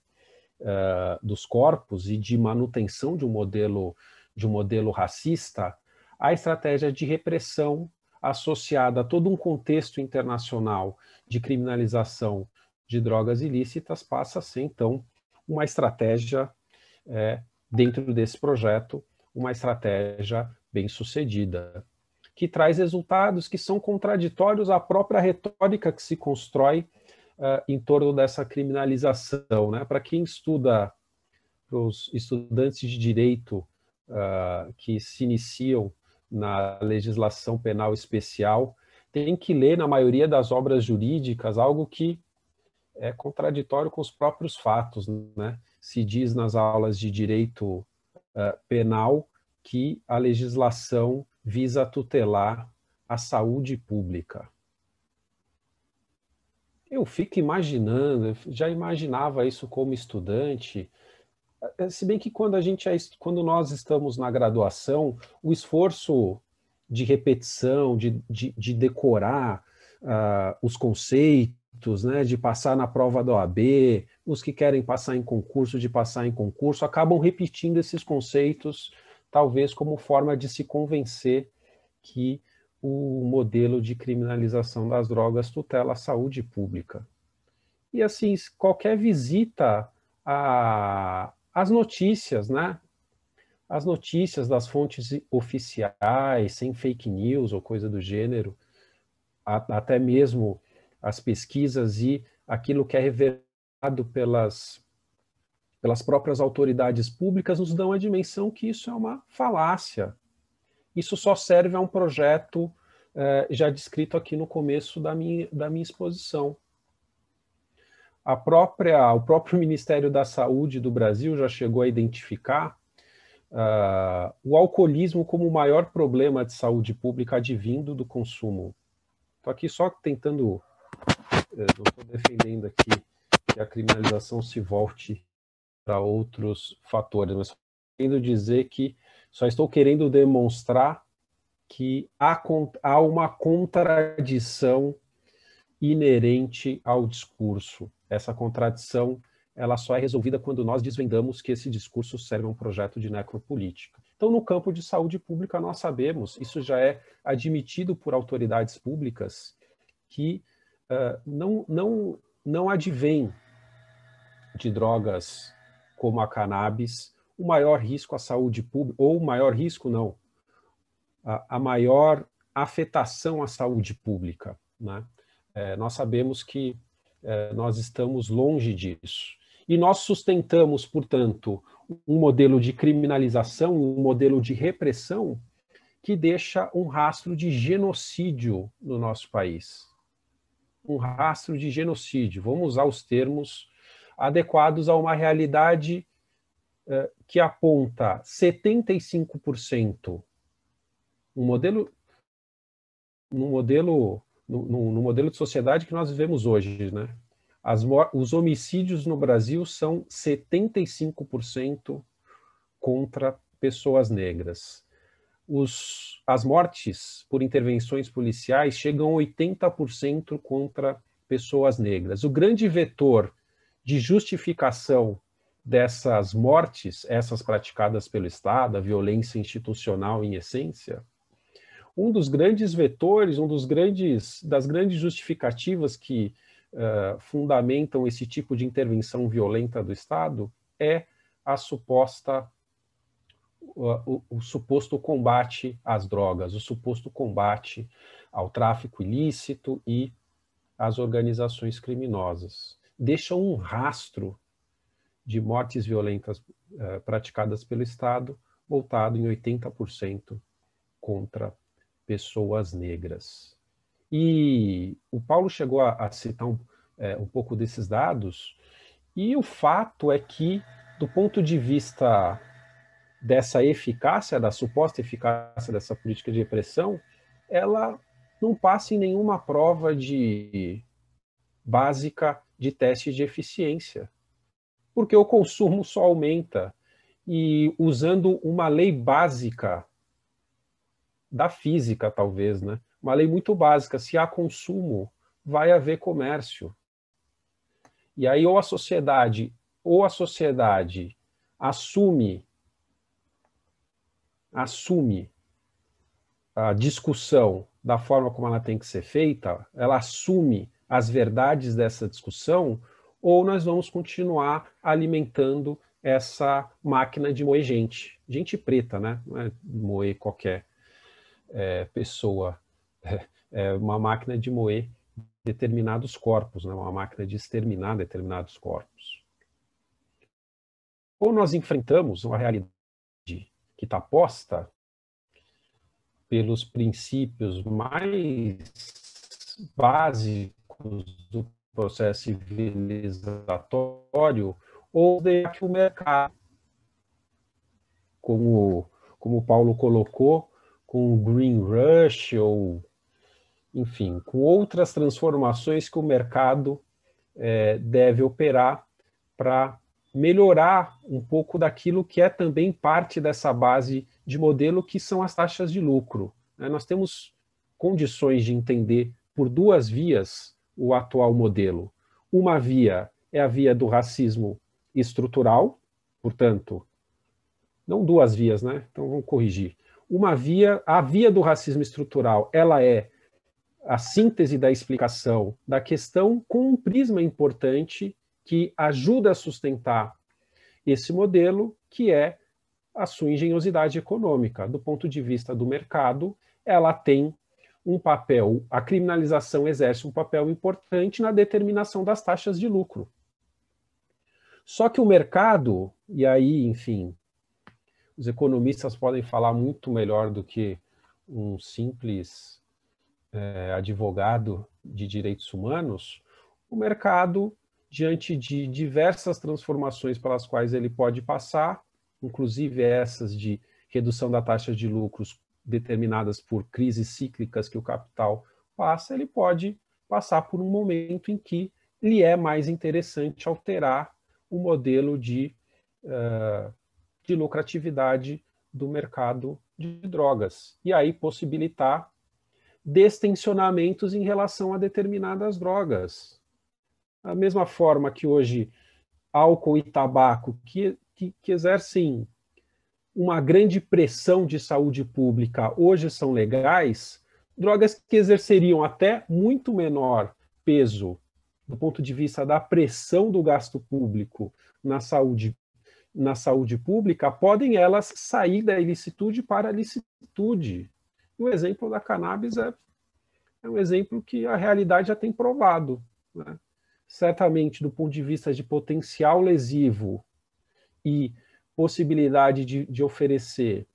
dos corpos e de manutenção de um modelo racista, a estratégia de repressão associada a todo um contexto internacional de criminalização de drogas ilícitas passa a ser, então, uma estratégia, dentro desse projeto, uma estratégia bem-sucedida, que traz resultados que são contraditórios à própria retórica que se constrói em torno dessa criminalização, né? Para quem estuda, para os estudantes de direito que se iniciam na legislação penal especial, tem que ler, na maioria das obras jurídicas, algo que é contraditório com os próprios fatos, né? Se diz nas aulas de direito penal que a legislação visa tutelar a saúde pública. Eu fico imaginando, já imaginava isso como estudante, se bem que quando nós estamos na graduação, o esforço de repetição, de decorar os conceitos, né, de passar na prova da OAB, os que querem passar em concurso, de passar em concurso, acabam repetindo esses conceitos, talvez como forma de se convencer que o modelo de criminalização das drogas tutela a saúde pública. E assim, qualquer visita às notícias, né? As notícias das fontes oficiais, sem fake news ou coisa do gênero, até mesmo as pesquisas e aquilo que é revelado pelas próprias autoridades públicas, nos dão a dimensão que isso é uma falácia. Isso só serve a um projeto já descrito aqui no começo da minha exposição. O próprio Ministério da Saúde do Brasil já chegou a identificar o alcoolismo como o maior problema de saúde pública advindo do consumo. Estou aqui só tentando, não estou defendendo aqui que a criminalização se volte para outros fatores, mas só estou querendo demonstrar que há uma contradição inerente ao discurso. Essa contradição ela só é resolvida quando nós desvendamos que esse discurso serve a um projeto de necropolítica. Então, no campo de saúde pública, nós sabemos, isso já é admitido por autoridades públicas, que não advém de drogas como a cannabis o maior risco à saúde pública, ou o maior risco não, a maior afetação à saúde pública, né? Nós sabemos que nós estamos longe disso. E nós sustentamos, portanto, um modelo de criminalização, um modelo de repressão que deixa um rastro de genocídio no nosso país. Um rastro de genocídio. Vamos usar os termos adequados a uma realidade que aponta 75%. No modelo de sociedade que nós vivemos hoje, né? Os homicídios no Brasil são 75% contra pessoas negras. As mortes por intervenções policiais chegam a 80% contra pessoas negras. O grande vetor de justificação dessas mortes, essas praticadas pelo Estado, a violência institucional em essência, um dos grandes vetores, das grandes justificativas que fundamentam esse tipo de intervenção violenta do Estado é o suposto combate às drogas, o suposto combate ao tráfico ilícito e às organizações criminosas. Deixa um rastro de mortes violentas praticadas pelo Estado, voltado em 80% contra pessoas negras. E o Paulo chegou a citar um pouco desses dados, e o fato é que, do ponto de vista dessa eficácia, da suposta eficácia dessa política de repressão, ela não passa em nenhuma prova básica de teste de eficiência, porque o consumo só aumenta, e usando uma lei básica da física, talvez, né? Uma lei muito básica: se há consumo, vai haver comércio. E aí ou a sociedade assume a discussão da forma como ela tem que ser feita, ela assume as verdades dessa discussão, ou nós vamos continuar alimentando essa máquina de moer gente preta, né? Não é moer qualquer pessoa, é uma máquina de moer determinados corpos, né? Uma máquina de exterminar determinados corpos. Ou nós enfrentamos uma realidade que está posta pelos princípios mais básicos do processo civilizatório, ou de que o mercado, como o Paulo colocou, com o Green Rush, ou, enfim, com outras transformações que o mercado deve operar para melhorar um pouco daquilo que é também parte dessa base de modelo, que são as taxas de lucro. Nós temos condições de entender por duas vias o atual modelo. Uma via é a via do racismo estrutural, portanto, não duas vias, né? Então vamos corrigir. A via do racismo estrutural, ela é a síntese da explicação da questão com um prisma importante que ajuda a sustentar esse modelo, que é a sua engenhosidade econômica. Do ponto de vista do mercado, ela tem um papel, a criminalização exerce um papel importante na determinação das taxas de lucro. Só que o mercado, e aí, enfim, os economistas podem falar muito melhor do que um simples advogado de direitos humanos, o mercado, diante de diversas transformações pelas quais ele pode passar, inclusive essas de redução da taxa de lucros determinadas por crises cíclicas que o capital passa, ele pode passar por um momento em que lhe é mais interessante alterar o modelo de lucratividade do mercado de drogas, e aí possibilitar destensionamentos em relação a determinadas drogas. Da mesma forma que hoje álcool e tabaco, que exercem uma grande pressão de saúde pública, hoje são legais, drogas que exerceriam até muito menor peso do ponto de vista da pressão do gasto público na saúde pública, podem elas sair da ilicitude para a licitude. O exemplo da cannabis é um exemplo que a realidade já tem provado, né? Certamente, do ponto de vista de potencial lesivo e possibilidade de oferecer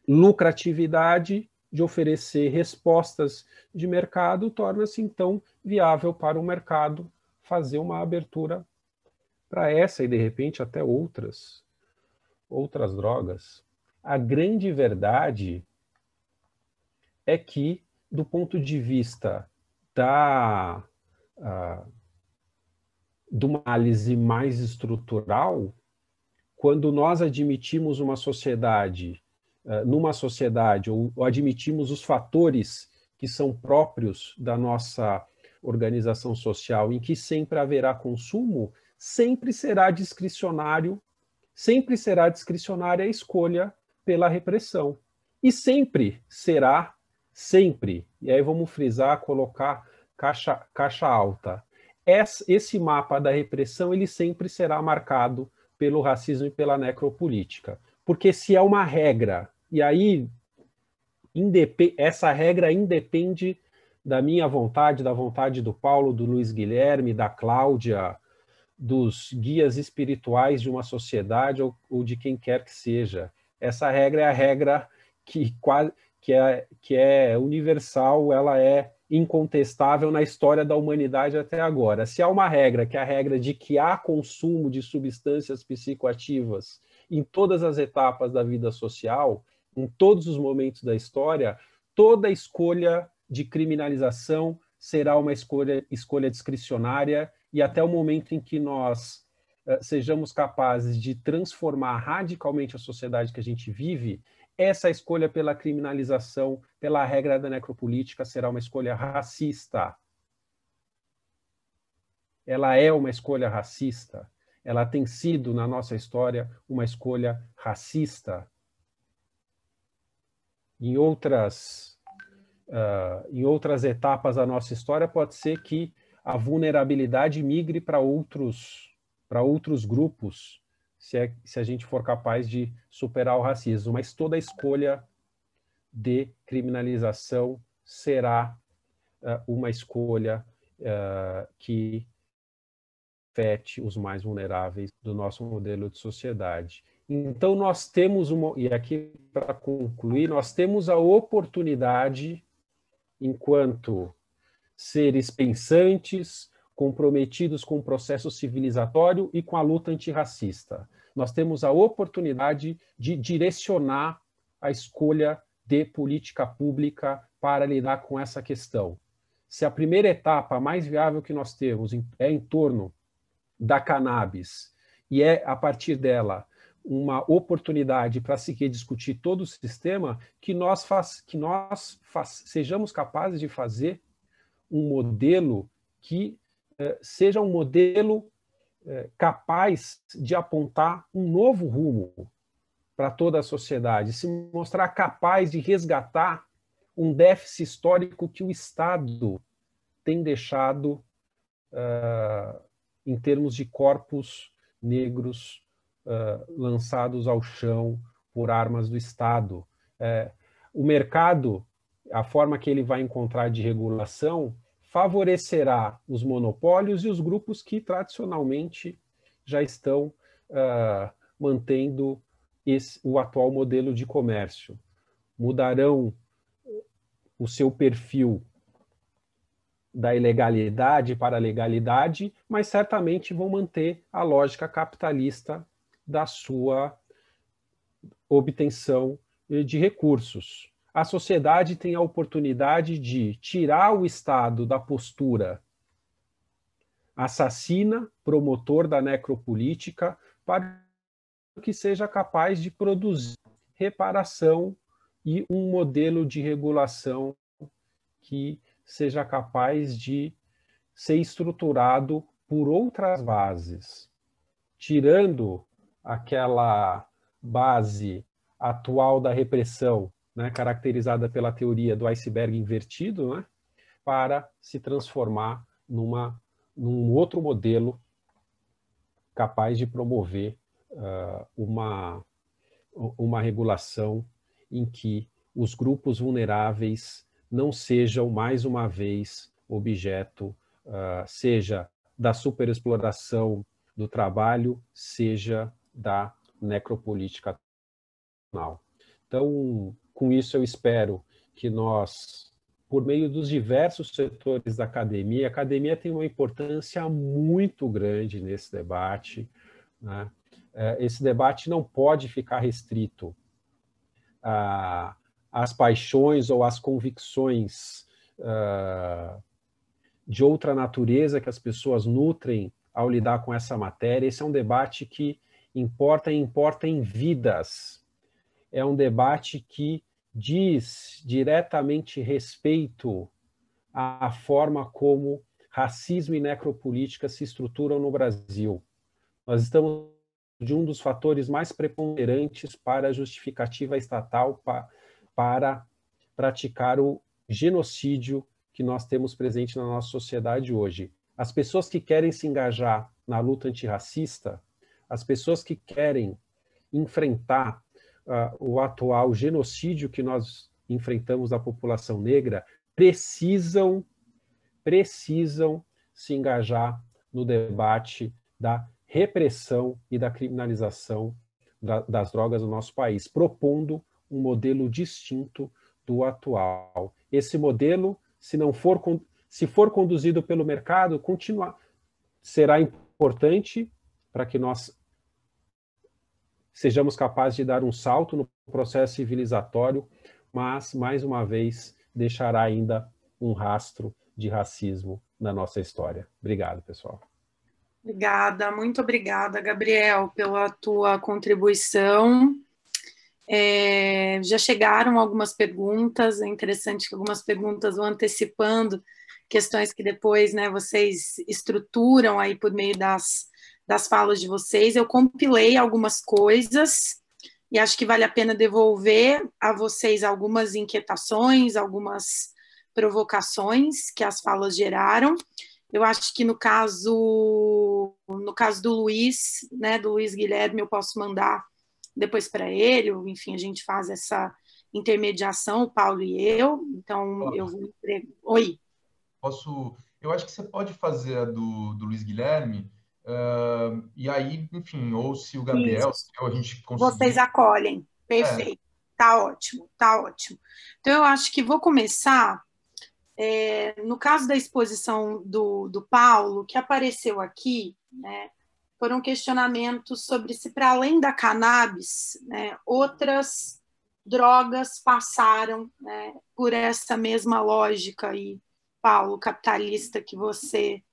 lucratividade, de oferecer respostas de mercado, torna-se, então, viável para o mercado fazer uma abertura para essa e, de repente, até outras drogas. A grande verdade é que, do ponto de vista de uma análise mais estrutural, quando nós admitimos numa sociedade, ou admitimos os fatores que são próprios da nossa organização social, em que sempre haverá consumo, sempre será discricionária a escolha pela repressão. E sempre será, e aí vamos frisar, colocar caixa alta, esse mapa da repressão, ele sempre será marcado pelo racismo e pela necropolítica. Porque se é uma regra, e aí essa regra independe da minha vontade, da vontade do Paulo, do Luiz Guilherme, da Cláudia, dos guias espirituais de uma sociedade ou de quem quer que seja. Essa regra é a regra que é universal, ela é incontestável na história da humanidade até agora. Se há uma regra, que é a regra de que há consumo de substâncias psicoativas em todas as etapas da vida social, em todos os momentos da história, toda escolha de criminalização será uma escolha discricionária, e até o momento em que nós sejamos capazes de transformar radicalmente a sociedade que a gente vive, essa escolha pela criminalização, pela regra da necropolítica, será uma escolha racista. Ela é uma escolha racista. Ela tem sido, na nossa história, uma escolha racista. Em outras etapas da nossa história, pode ser que a vulnerabilidade migre para outros grupos, se a gente for capaz de superar o racismo. Mas toda escolha de criminalização será uma escolha que afete os mais vulneráveis do nosso modelo de sociedade. Então, nós temos e aqui para concluir, nós temos a oportunidade, enquanto seres pensantes, comprometidos com o processo civilizatório e com a luta antirracista. Nós temos a oportunidade de direcionar a escolha de política pública para lidar com essa questão. Se a primeira etapa mais viável que nós temos é em torno da cannabis, e é, a partir dela, uma oportunidade para se discutir todo o sistema, que nós sejamos capazes de fazer um modelo que seja um modelo capaz de apontar um novo rumo para toda a sociedade, se mostrar capaz de resgatar um déficit histórico que o Estado tem deixado em termos de corpos negros lançados ao chão por armas do Estado. O mercado, a forma que ele vai encontrar de regulação, favorecerá os monopólios e os grupos que tradicionalmente já estão mantendo o atual modelo de comércio. Mudarão o seu perfil da ilegalidade para a legalidade, mas certamente vão manter a lógica capitalista da sua obtenção de recursos. A sociedade tem a oportunidade de tirar o Estado da postura assassina, promotor da necropolítica, para que seja capaz de produzir reparação e um modelo de regulação que seja capaz de ser estruturado por outras bases, tirando aquela base atual da repressão, né, caracterizada pela teoria do iceberg invertido, né, para se transformar num outro modelo capaz de promover uma regulação em que os grupos vulneráveis não sejam, mais uma vez, objeto, seja da superexploração do trabalho, seja da necropolítica nacional. Então, com isso eu espero que nós, por meio dos diversos setores da academia, a academia tem uma importância muito grande nesse debate, né? Esse debate não pode ficar restrito às paixões ou às convicções de outra natureza que as pessoas nutrem ao lidar com essa matéria. Esse é um debate que importa em vidas. É um debate que diz diretamente respeito à forma como racismo e necropolítica se estruturam no Brasil. Nós estamos de um dos fatores mais preponderantes para a justificativa estatal para praticar o genocídio que nós temos presente na nossa sociedade hoje. As pessoas que querem se engajar na luta antirracista, as pessoas que querem enfrentar o atual genocídio que nós enfrentamos da população negra, precisam se engajar no debate da repressão e da criminalização das drogas no nosso país, propondo um modelo distinto do atual. Esse modelo, se for conduzido pelo mercado, será importante para que nós sejamos capazes de dar um salto no processo civilizatório, mas, mais uma vez, deixará ainda um rastro de racismo na nossa história. Obrigado, pessoal. Obrigada, muito obrigada, Gabriel, pela tua contribuição. Já chegaram algumas perguntas, é interessante que algumas perguntas vão antecipando questões que depois, né, vocês estruturam aí por meio das falas de vocês. Eu compilei algumas coisas e acho que vale a pena devolver a vocês algumas inquietações, algumas provocações que as falas geraram. Eu acho que no caso do Luiz, né, do Luiz Guilherme, eu posso mandar depois para ele, enfim, a gente faz essa intermediação, o Paulo e eu, então eu vou... Oi. Eu acho que você pode fazer a do Luiz Guilherme, e aí, enfim, ou se o Gabriel, a gente conseguir... Vocês acolhem, perfeito, tá ótimo, tá ótimo. Então eu acho que vou começar... no caso da exposição do Paulo, que apareceu aqui, né, foram questionamentos sobre se, para além da cannabis, né, outras drogas passaram, né, por essa mesma lógica aí, Paulo, capitalista, que você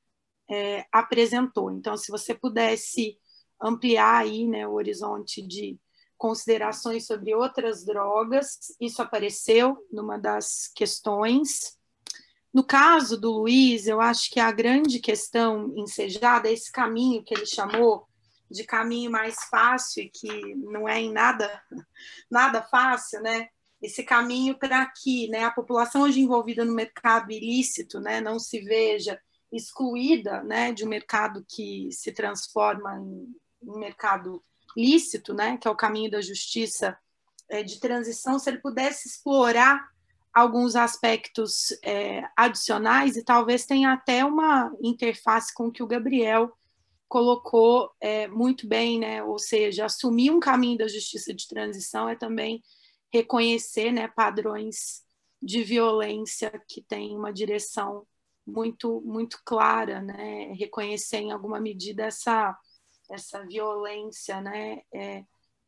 apresentou. Então, se você pudesse ampliar aí, né, o horizonte de considerações sobre outras drogas, isso apareceu numa das questões. No caso do Luiz, eu acho que a grande questão ensejada é esse caminho que ele chamou de caminho mais fácil, e que não é em nada fácil, né? Esse caminho para que, né, a população hoje envolvida no mercado ilícito, né, não se veja excluída, né, de um mercado que se transforma em mercado lícito, né, que é o caminho da justiça de transição, se ele pudesse explorar alguns aspectos adicionais, e talvez tenha até uma interface com o que o Gabriel colocou muito bem, né? Ou seja, assumir um caminho da justiça de transição é também reconhecer, né, padrões de violência que têm uma direção muito, muito clara, né? Reconhecer em alguma medida essa violência, né,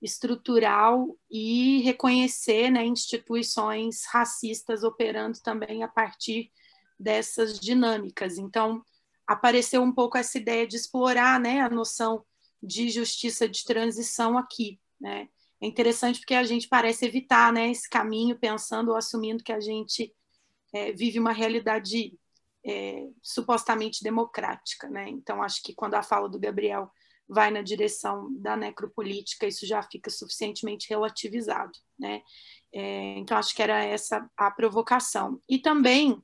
estrutural, e reconhecer, né, instituições racistas operando também a partir dessas dinâmicas. Então, apareceu um pouco essa ideia de explorar, né, a noção de justiça de transição aqui, né? É interessante porque a gente parece evitar, né, esse caminho, pensando ou assumindo que a gente vive uma realidade supostamente democrática, né? Então, acho que quando a fala do Gabriel vai na direção da necropolítica, isso já fica suficientemente relativizado, né? Então, acho que era essa a provocação. E também,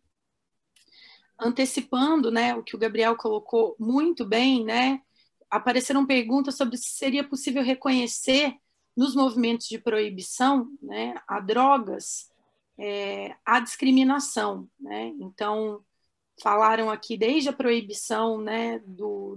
antecipando, né, o que o Gabriel colocou muito bem, né, apareceram perguntas sobre se seria possível reconhecer nos movimentos de proibição, né, a drogas, a discriminação, né? Então, falaram aqui desde a proibição, né,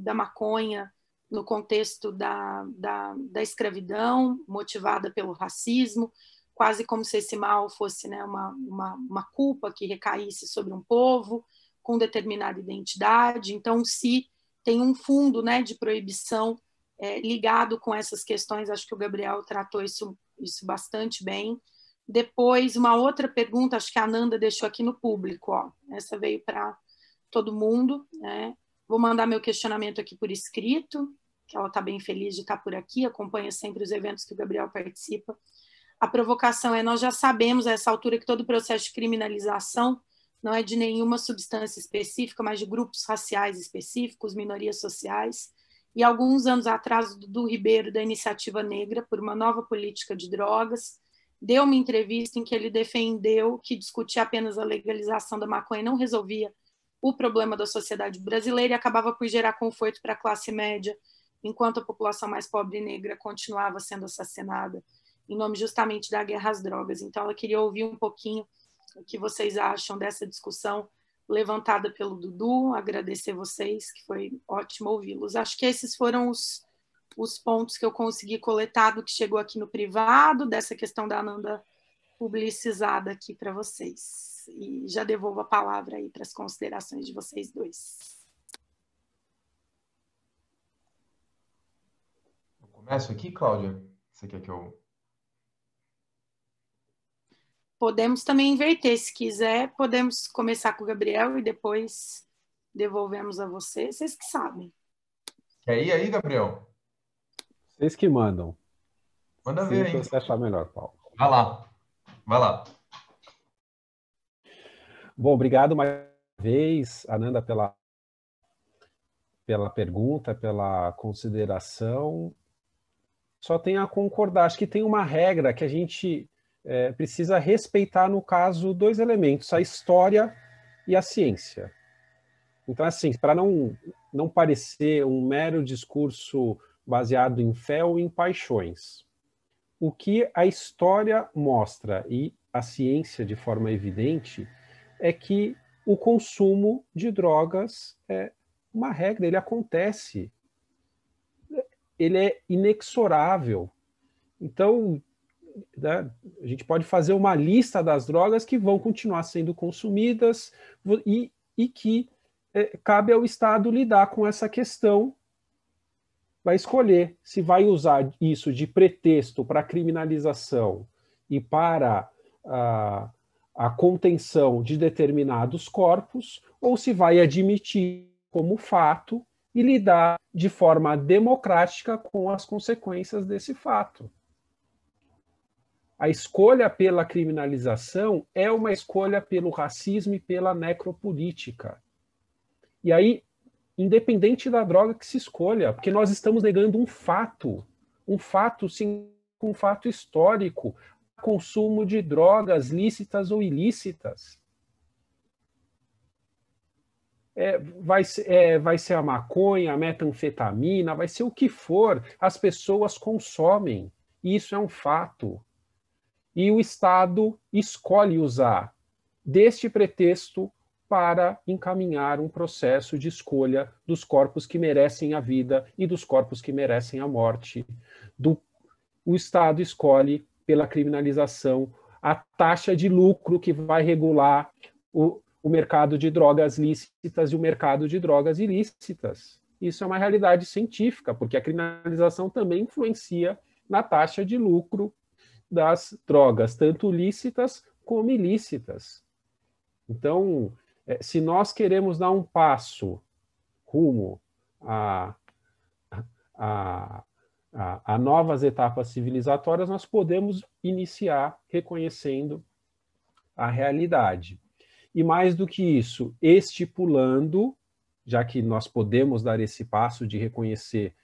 da maconha, no contexto da escravidão, motivada pelo racismo, quase como se esse mal fosse, né, uma culpa que recaísse sobre um povo com determinada identidade. Então, se tem um fundo, né, de proibição ligado com essas questões, acho que o Gabriel tratou isso bastante bem. Depois, uma outra pergunta, acho que a Nanda deixou aqui no público, ó. Essa veio para todo mundo, né? Vou mandar meu questionamento aqui por escrito, que ela está bem feliz de estar por aqui, acompanha sempre os eventos que o Gabriel participa. A provocação nós já sabemos a essa altura que todo o processo de criminalização não é de nenhuma substância específica, mas de grupos raciais específicos, minorias sociais. E alguns anos atrás, o Dudu Ribeiro, da Iniciativa Negra por uma Nova Política de Drogas, deu uma entrevista em que ele defendeu que discutir apenas a legalização da maconha não resolvia o problema da sociedade brasileira e acabava por gerar conforto para a classe média, enquanto a população mais pobre e negra continuava sendo assassinada em nome justamente da guerra às drogas. Então, ela queria ouvir um pouquinho o que vocês acham dessa discussão levantada pelo Dudu, agradecer vocês, que foi ótimo ouvi-los. Acho que esses foram os pontos que eu consegui coletar do que chegou aqui no privado, dessa questão da Ananda publicizada aqui para vocês. E já devolvo a palavra aí para as considerações de vocês dois. Eu começo aqui, Cláudia? Você quer que eu... Podemos também inverter, se quiser, podemos começar com o Gabriel e depois devolvemos a você, vocês que sabem. Quer ir aí, Gabriel? Vocês que mandam. Manda Sim, ver que aí. você achar melhor, Paulo. Vai lá. Vai lá. Bom, obrigado mais uma vez, Ananda, pela pergunta, pela consideração. Só tenho a concordar. Acho que tem uma regra que a gente precisa respeitar, no caso, dois elementos, a história e a ciência. Então, assim, para não parecer um mero discurso baseado em fé ou em paixões, o que a história mostra, e a ciência de forma evidente, é que o consumo de drogas é uma regra, ele acontece. Ele é inexorável. Então, né, a gente pode fazer uma lista das drogas que vão continuar sendo consumidas e que cabe ao Estado lidar com essa questão, vai escolher se vai usar isso de pretexto para a criminalização e para a contenção de determinados corpos, ou se vai admitir como fato e lidar de forma democrática com as consequências desse fato. A escolha pela criminalização é uma escolha pelo racismo e pela necropolítica. E aí, independente da droga que se escolha, porque nós estamos negando um fato, sim, um fato histórico, consumo de drogas lícitas ou ilícitas. Vai ser a maconha, a metanfetamina, vai ser o que for, as pessoas consomem, e isso é um fato. E o Estado escolhe usar deste pretexto para encaminhar um processo de escolha dos corpos que merecem a vida e dos corpos que merecem a morte. O Estado escolhe, pela criminalização, a taxa de lucro que vai regular o mercado de drogas lícitas e o mercado de drogas ilícitas. Isso é uma realidade científica, porque a criminalização também influencia na taxa de lucro das drogas, tanto lícitas como ilícitas. Então, se nós queremos dar um passo rumo a novas etapas civilizatórias, nós podemos iniciar reconhecendo a realidade. E mais do que isso, estipulando, já que nós podemos dar esse passo de reconhecer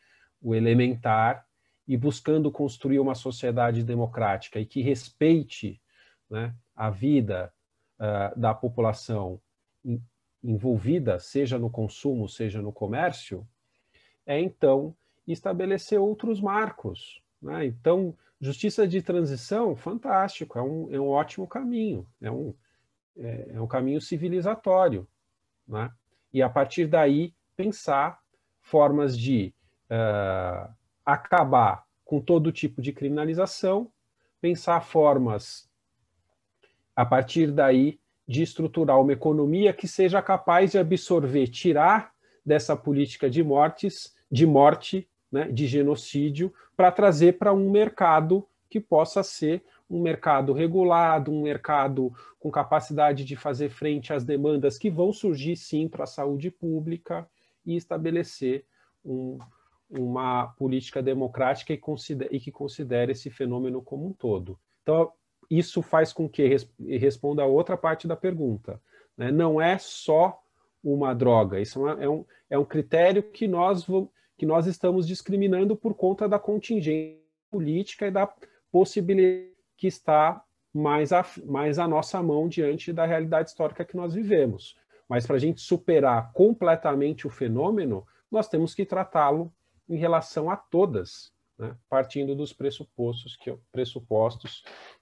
o elementar, e buscando construir uma sociedade democrática e que respeite, né, a vida da população envolvida, seja no consumo, seja no comércio, então estabelecer outros marcos, né? Então, justiça de transição, fantástico, é um ótimo caminho, é um caminho civilizatório, né? E a partir daí pensar formas de acabar com todo tipo de criminalização, pensar formas, a partir daí, de estruturar uma economia que seja capaz de absorver, tirar dessa política de morte, né, de genocídio, para trazer para um mercado que possa ser um mercado regulado, um mercado com capacidade de fazer frente às demandas que vão surgir, sim, para a saúde pública, e estabelecer uma política democrática e que considere esse fenômeno como um todo. Então, isso faz com que responda a outra parte da pergunta, né? Não é só uma droga, isso é um critério que nós estamos discriminando por conta da contingência política e da possibilidade que está mais à nossa mão diante da realidade histórica que nós vivemos. Mas para a gente superar completamente o fenômeno, nós temos que tratá-lo em relação a todas, né? Partindo dos pressupostos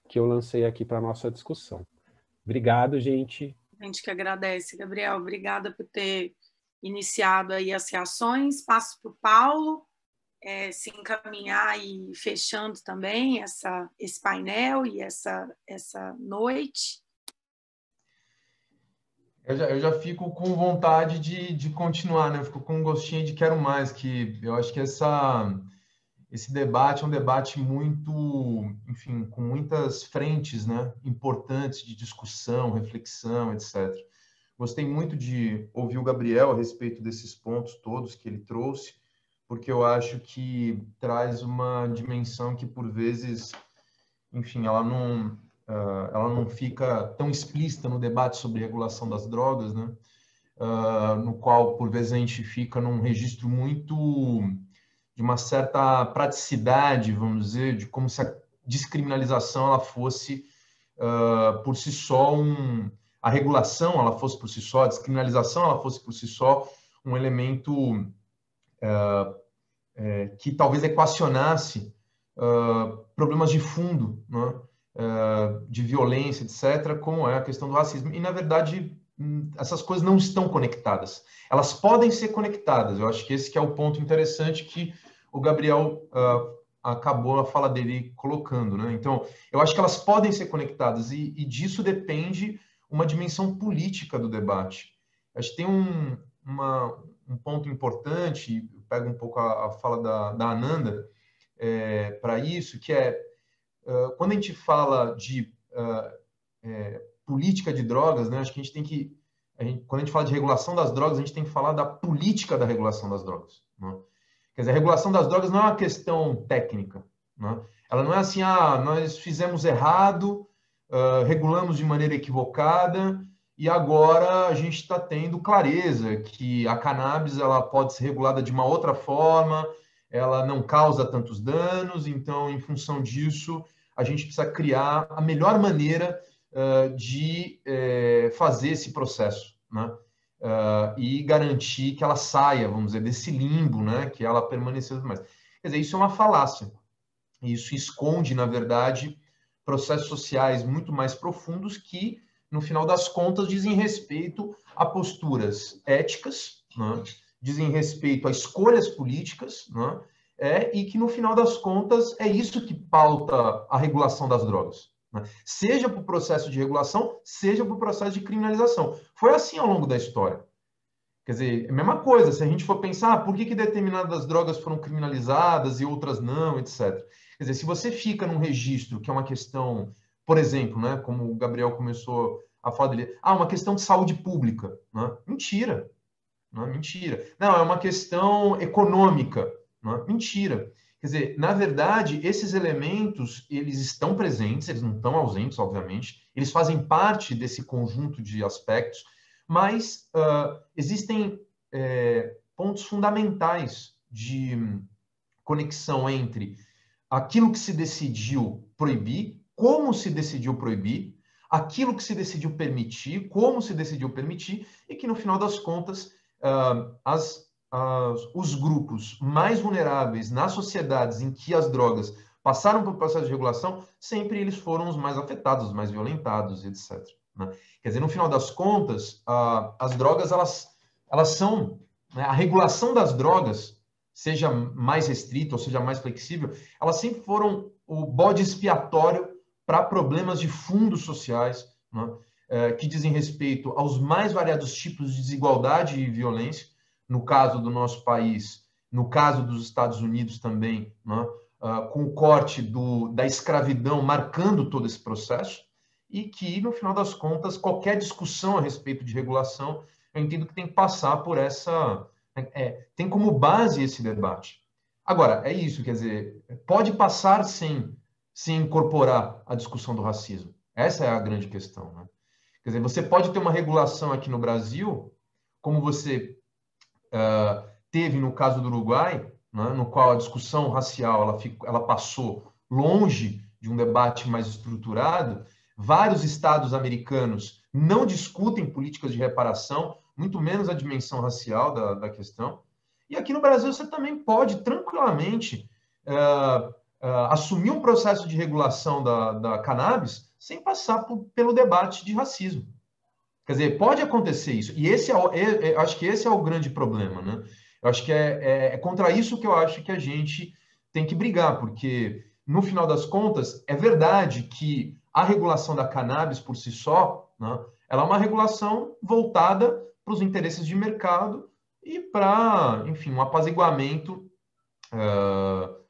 que eu lancei aqui para a nossa discussão. Obrigado, gente. A gente que agradece, Gabriel. Obrigada por ter iniciado aí as reações. Passo para o Paulo se encaminhar e fechando também esse painel e essa noite. Eu já fico com vontade de continuar, né? Eu fico com um gostinho de quero mais, que eu acho que esse debate é um debate muito, enfim, com muitas frentes, né, importantes de discussão, reflexão, etc. Gostei muito de ouvir o Gabriel a respeito desses pontos todos que ele trouxe, porque eu acho que traz uma dimensão que, por vezes, enfim, ela não fica tão explícita no debate sobre regulação das drogas, né? No qual, por vezes, a gente fica num registro muito de uma certa praticidade, vamos dizer, de como se a descriminalização ela fosse, por si só, a regulação ela fosse por si só, a descriminalização ela fosse por si só um elemento que talvez equacionasse problemas de fundo, né? De violência, etc., como é a questão do racismo. E, na verdade, essas coisas não estão conectadas. Elas podem ser conectadas. Eu acho que esse que é o ponto interessante que o Gabriel acabou a fala dele colocando, né? Então, eu acho que elas podem ser conectadas e disso depende uma dimensão política do debate. Acho que tem um ponto importante, pego um pouco a fala da Ananda para isso, que é quando a gente fala de política de drogas, né, acho que a gente tem que, quando a gente fala de regulação das drogas, a gente tem que falar da política da regulação das drogas, né? Quer dizer, a regulação das drogas não é uma questão técnica, né? Ela não é assim, nós fizemos errado, regulamos de maneira equivocada e agora a gente está tendo clareza que a cannabis ela pode ser regulada de uma outra forma, ela não causa tantos danos, então, em função disso, a gente precisa criar a melhor maneira de fazer esse processo, né? E garantir que ela saia, vamos dizer, desse limbo, né? Que ela permaneceu mais. Quer dizer, isso é uma falácia. Isso esconde, na verdade, processos sociais muito mais profundos que, no final das contas, dizem respeito a posturas éticas, né? Dizem respeito a escolhas políticas, né? E que, no final das contas, é isso que pauta a regulação das drogas, né? Seja para o processo de regulação, seja para o processo de criminalização. Foi assim ao longo da história. Quer dizer, é a mesma coisa, se a gente for pensar por que determinadas drogas foram criminalizadas e outras não, etc. Quer dizer, se você fica num registro que é uma questão, por exemplo, né, como o Gabriel começou a falar dele, uma questão de saúde pública, né? Mentira. Não, mentira. Não, é uma questão econômica. Não, mentira. Quer dizer, na verdade, esses elementos, eles estão presentes, eles não estão ausentes, obviamente, eles fazem parte desse conjunto de aspectos, mas existem pontos fundamentais de conexão entre aquilo que se decidiu proibir, como se decidiu proibir, aquilo que se decidiu permitir, como se decidiu permitir, e que, no final das contas, os grupos mais vulneráveis nas sociedades em que as drogas passaram por processo de regulação, sempre eles foram os mais afetados, os mais violentados, etc. Né? Quer dizer, no final das contas, as drogas, elas são... Né, a regulação das drogas, seja mais restrita ou seja mais flexível, elas sempre foram o bode expiatório para problemas de fundos sociais, né, que dizem respeito aos mais variados tipos de desigualdade e violência, no caso do nosso país, no caso dos Estados Unidos também, né, com o corte da escravidão marcando todo esse processo, e que, no final das contas, qualquer discussão a respeito de regulação, eu entendo que tem que passar por essa... tem como base esse debate. Agora, é isso, quer dizer, pode passar sem incorporar a discussão do racismo. Essa é a grande questão, né? Quer dizer, você pode ter uma regulação aqui no Brasil, como você teve no caso do Uruguai, né, no qual a discussão racial ela passou longe de um debate mais estruturado. Vários estados americanos não discutem políticas de reparação, muito menos a dimensão racial da questão. E aqui no Brasil você também pode tranquilamente assumir um processo de regulação da cannabis sem passar pelo debate de racismo. Quer dizer, pode acontecer isso. E esse eu acho que esse é o grande problema, né? Eu acho que é contra isso que eu acho que a gente tem que brigar, porque, no final das contas, é verdade que a regulação da cannabis por si só, né, ela é uma regulação voltada para os interesses de mercado e para, enfim, um apaziguamento,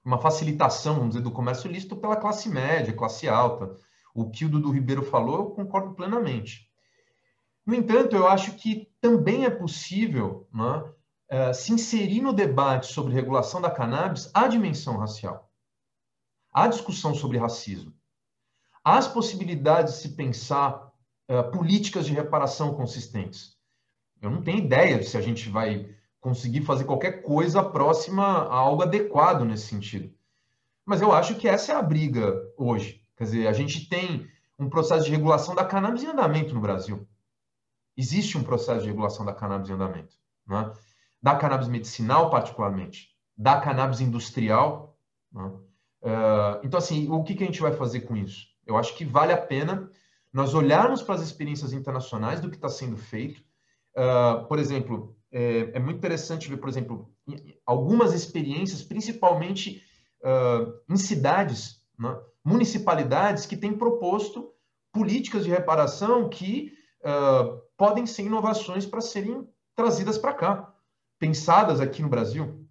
uma facilitação, vamos dizer, do comércio ilícito pela classe média, classe alta. O que o Dudu Ribeiro falou, eu concordo plenamente. No entanto, eu acho que também é possível, né, se inserir no debate sobre regulação da cannabis a dimensão racial, a discussão sobre racismo, as possibilidades de se pensar políticas de reparação consistentes. Eu não tenho ideia de se a gente vai conseguir fazer qualquer coisa próxima a algo adequado nesse sentido. Mas eu acho que essa é a briga hoje. Quer dizer, a gente tem um processo de regulação da cannabis em andamento no Brasil. Existe um processo de regulação da cannabis em andamento, né? Da cannabis medicinal, particularmente, da cannabis industrial, né? Então, assim, o que a gente vai fazer com isso? Eu acho que vale a pena nós olharmos para as experiências internacionais do que está sendo feito. Por exemplo, é muito interessante ver, por exemplo, algumas experiências, principalmente em cidades, né? Municipalidades que têm proposto políticas de reparação que podem ser inovações para serem trazidas para cá, pensadas aqui no Brasil.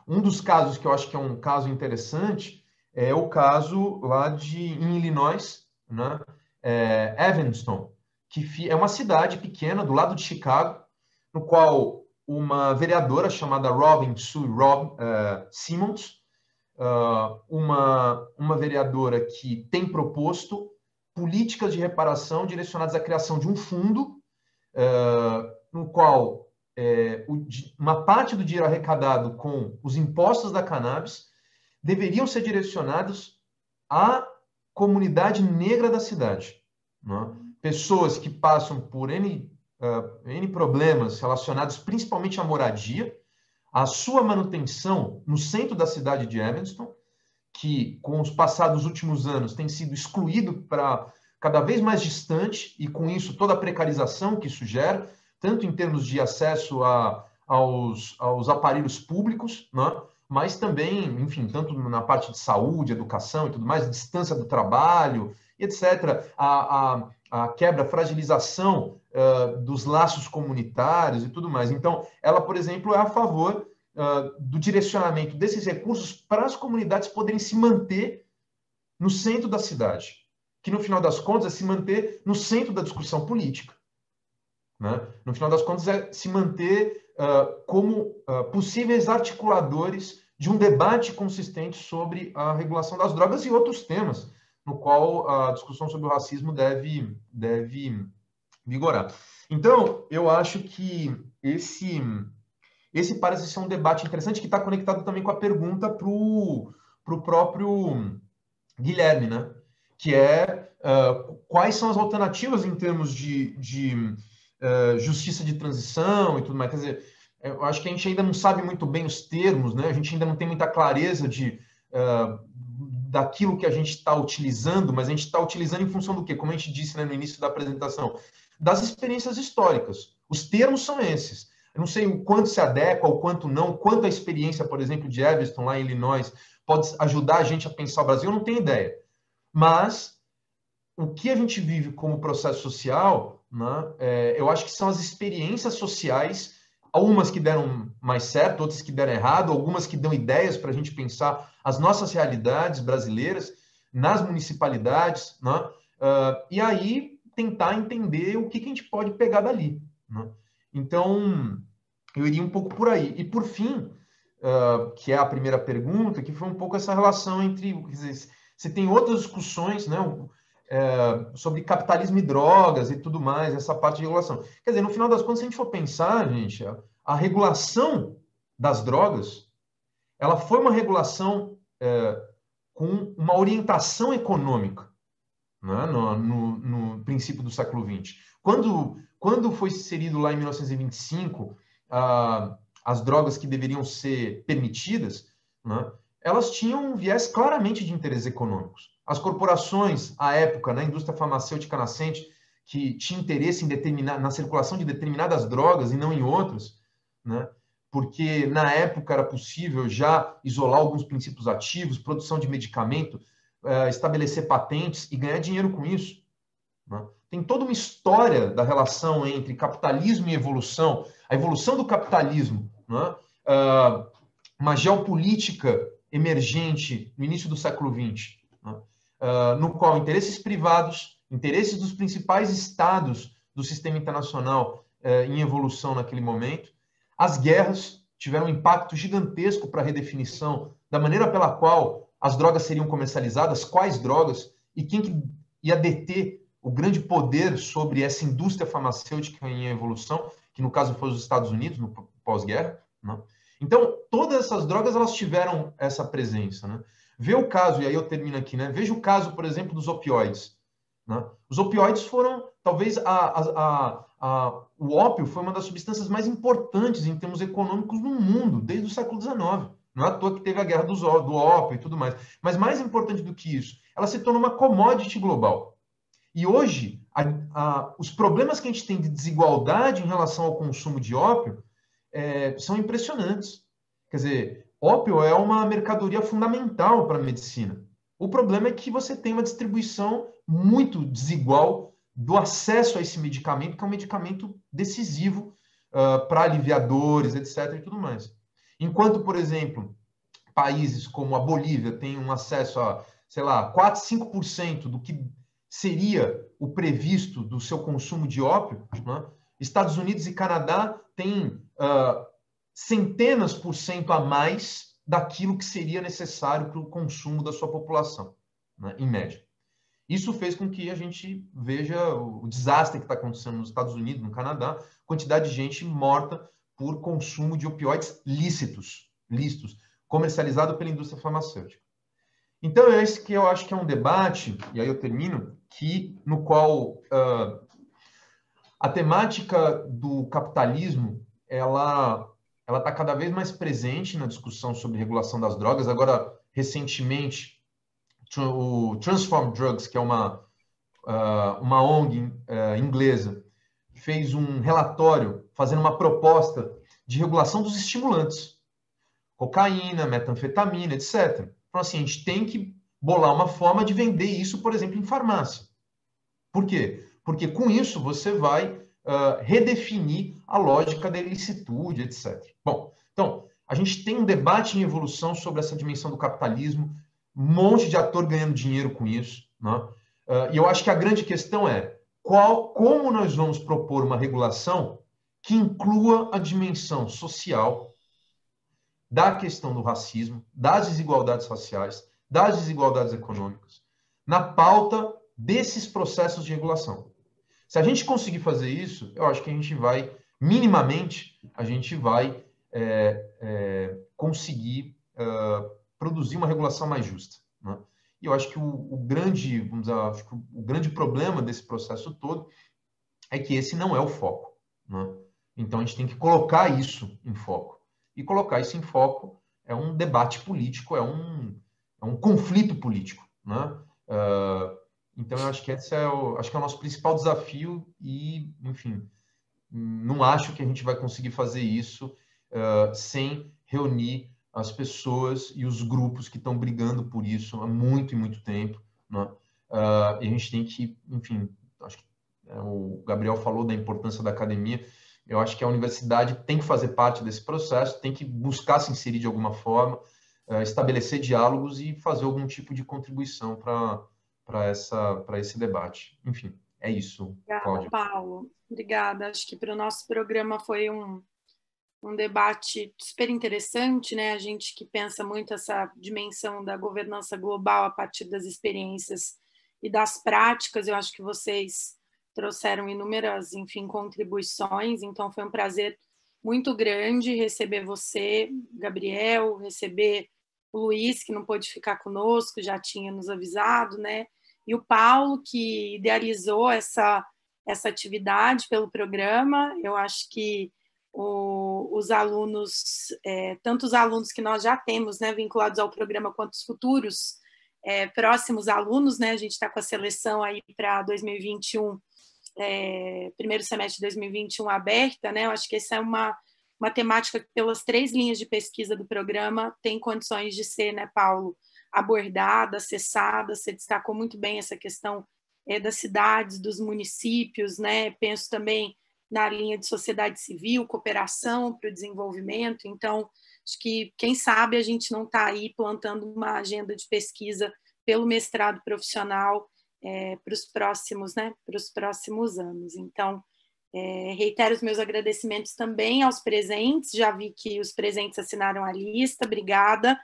Um dos casos que eu acho que é um caso interessante é o caso lá em Illinois, né? Evanston, que é uma cidade pequena do lado de Chicago, no qual uma vereadora chamada Robin Sue Simmons, uma vereadora que tem proposto políticas de reparação direcionadas à criação de um fundo, no qual uma parte do dinheiro arrecadado com os impostos da cannabis deveriam ser direcionados à comunidade negra da cidade, né? Pessoas que passam por N problemas relacionados principalmente à moradia, à sua manutenção no centro da cidade de Evanston, que com os passados últimos anos tem sido excluído para cada vez mais distante, e com isso toda a precarização que isso gera, tanto em termos de acesso aos aparelhos públicos, né? Mas também, enfim, tanto na parte de saúde, educação e tudo mais, distância do trabalho, etc. A quebra, a fragilização dos laços comunitários e tudo mais. Então, ela, por exemplo, é a favor do direcionamento desses recursos para as comunidades poderem se manter no centro da cidade, que no final das contas é se manter no centro da discussão política, né? No final das contas é se manter como possíveis articuladores de um debate consistente sobre a regulação das drogas e outros temas, no qual a discussão sobre o racismo deve vigorar. Então, eu acho que esse parece ser um debate interessante que está conectado também com a pergunta para o próprio Guilherme, né? Que é quais são as alternativas em termos de justiça de transição e tudo mais. Quer dizer, eu acho que a gente ainda não sabe muito bem os termos, né? A gente ainda não tem muita clareza daquilo que a gente está utilizando, mas a gente está utilizando em função do quê? Como a gente disse, né, no início da apresentação, das experiências históricas. Os termos são esses. Eu não sei o quanto se adequa, o quanto não, quanto a experiência, por exemplo, de Evanston, lá em Illinois, pode ajudar a gente a pensar o Brasil, eu não tenho ideia. Mas o que a gente vive como processo social, né, eu acho que são as experiências sociais, algumas que deram mais certo, outras que deram errado, algumas que dão ideias para a gente pensar as nossas realidades brasileiras nas municipalidades, né, e aí tentar entender o que a gente pode pegar dali, né? Então, eu iria um pouco por aí. E, por fim, que é a primeira pergunta, que foi um pouco essa relação entre... Quer dizer, você tem outras discussões, né, sobre capitalismo e drogas e tudo mais, essa parte de regulação. Quer dizer, no final das contas, se a gente for pensar, gente, a regulação das drogas, ela foi uma regulação com uma orientação econômica, né, no princípio do século XX. Quando foi inserido lá em 1925 as drogas que deveriam ser permitidas, né, elas tinham um viés claramente de interesses econômicos. As corporações, à época, na indústria farmacêutica nascente, que tinha interesse na circulação de determinadas drogas e não em outras, né? Porque na época era possível já isolar alguns princípios ativos, produção de medicamento, estabelecer patentes e ganhar dinheiro com isso, né? Tem toda uma história da relação entre capitalismo e evolução, a evolução do capitalismo, né? Uma geopolítica emergente no início do século XX, né? No qual interesses privados, interesses dos principais estados do sistema internacional em evolução naquele momento. As guerras tiveram um impacto gigantesco para a redefinição da maneira pela qual as drogas seriam comercializadas, quais drogas, e quem que ia deter o grande poder sobre essa indústria farmacêutica em evolução, que no caso foi os Estados Unidos, no pós-guerra, né? Então, todas essas drogas elas tiveram essa presença, né? Vê o caso, e aí eu termino aqui, né? Veja o caso, por exemplo, dos opioides, né? Os opioides foram, talvez, o ópio foi uma das substâncias mais importantes em termos econômicos no mundo, desde o século XIX. Não é à toa que teve a guerra do ópio e tudo mais. Mas mais importante do que isso, ela se tornou uma commodity global. E hoje, os problemas que a gente tem de desigualdade em relação ao consumo de ópio são impressionantes. Quer dizer, ópio é uma mercadoria fundamental para a medicina. O problema é que você tem uma distribuição muito desigual do acesso a esse medicamento, que é um medicamento decisivo para aliviadores, etc. e tudo mais. Enquanto, por exemplo, países como a Bolívia têm um acesso a, sei lá, 4, 5% do que seria o previsto do seu consumo de ópio, né? Estados Unidos e Canadá têm centenas por cento a mais daquilo que seria necessário para o consumo da sua população, né, em média. Isso fez com que a gente veja o desastre que está acontecendo nos Estados Unidos, no Canadá, quantidade de gente morta por consumo de opioides lícitos, comercializado pela indústria farmacêutica. Então, é esse que eu acho que é um debate, e aí eu termino, no qual a temática do capitalismo, ela está cada vez mais presente na discussão sobre regulação das drogas. Agora, recentemente, o Transform Drugs, que é uma ONG inglesa, fez um relatório fazendo uma proposta de regulação dos estimulantes, cocaína, metanfetamina, etc. Então, assim, a gente tem que bolar uma forma de vender isso, por exemplo, em farmácia. Por quê? Porque com isso você vai redefinir a lógica da ilicitude, etc. Bom, então, a gente tem um debate em evolução sobre essa dimensão do capitalismo, um monte de ator ganhando dinheiro com isso, né? E eu acho que a grande questão é como nós vamos propor uma regulação que inclua a dimensão social da questão do racismo, das desigualdades raciais, das desigualdades econômicas, na pauta desses processos de regulação. Se a gente conseguir fazer isso, eu acho que a gente vai, minimamente, a gente vai conseguir produzir uma regulação mais justa, né? E eu acho que o grande problema desse processo todo é que esse não é o foco, né? Então, a gente tem que colocar isso em foco. E colocar isso em foco é um debate político, é um conflito político, né? Então, eu acho que esse é o nosso principal desafio e, enfim, não acho que a gente vai conseguir fazer isso sem reunir as pessoas e os grupos que estão brigando por isso há muito e muito tempo, né? E a gente tem que, enfim, acho que o Gabriel falou da importância da academia. Eu acho que a universidade tem que fazer parte desse processo, tem que buscar se inserir de alguma forma, estabelecer diálogos e fazer algum tipo de contribuição para esse debate. Enfim, é isso, Cláudia. Obrigada, Paulo. Obrigada. Acho que para o nosso programa foi um debate super interessante, né? A gente que pensa muito essa dimensão da governança global a partir das experiências e das práticas. Eu acho que vocês trouxeram inúmeras, enfim, contribuições. Então, foi um prazer muito grande receber você, Gabriel, receber o Luiz, que não pôde ficar conosco, já tinha nos avisado, né? E o Paulo, que idealizou essa atividade pelo programa. Eu acho que os alunos, tanto os alunos que nós já temos, né, vinculados ao programa, quanto os futuros próximos alunos, né? A gente está com a seleção aí para 2021 primeiro semestre de 2021 aberta, né? Eu acho que essa é uma temática que, pelas 3 linhas de pesquisa do programa, tem condições de ser, né, Paulo, abordada, acessada. Você destacou muito bem essa questão das cidades, dos municípios, né? Penso também na linha de sociedade civil, cooperação para o desenvolvimento. Então, acho que, quem sabe, a gente não está aí plantando uma agenda de pesquisa pelo mestrado profissional para os próximos, né, para os próximos anos. Então, reitero os meus agradecimentos também aos presentes. Já vi que os presentes assinaram a lista. Obrigada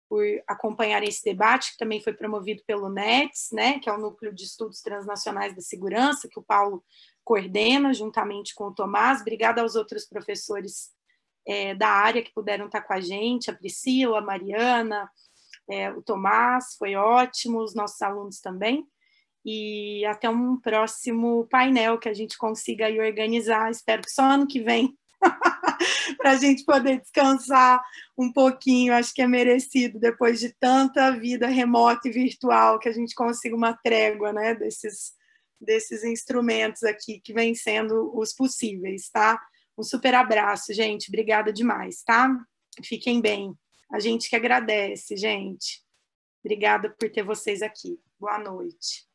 por acompanharem esse debate, que também foi promovido pelo NETS, né, que é o Núcleo de Estudos Transnacionais da Segurança, que o Paulo coordena, juntamente com o Tomás. Obrigada aos outros professores da área que puderam estar com a gente, a Priscila, a Mariana, o Tomás, foi ótimo, os nossos alunos também. E até um próximo painel que a gente consiga aí organizar, espero que só ano que vem, para a gente poder descansar um pouquinho. Acho que é merecido, depois de tanta vida remota e virtual, que a gente consiga uma trégua, né, desses instrumentos aqui que vêm sendo os possíveis, tá? Um super abraço, gente, obrigada demais, tá? Fiquem bem. A gente que agradece, gente. Obrigada por ter vocês aqui. Boa noite.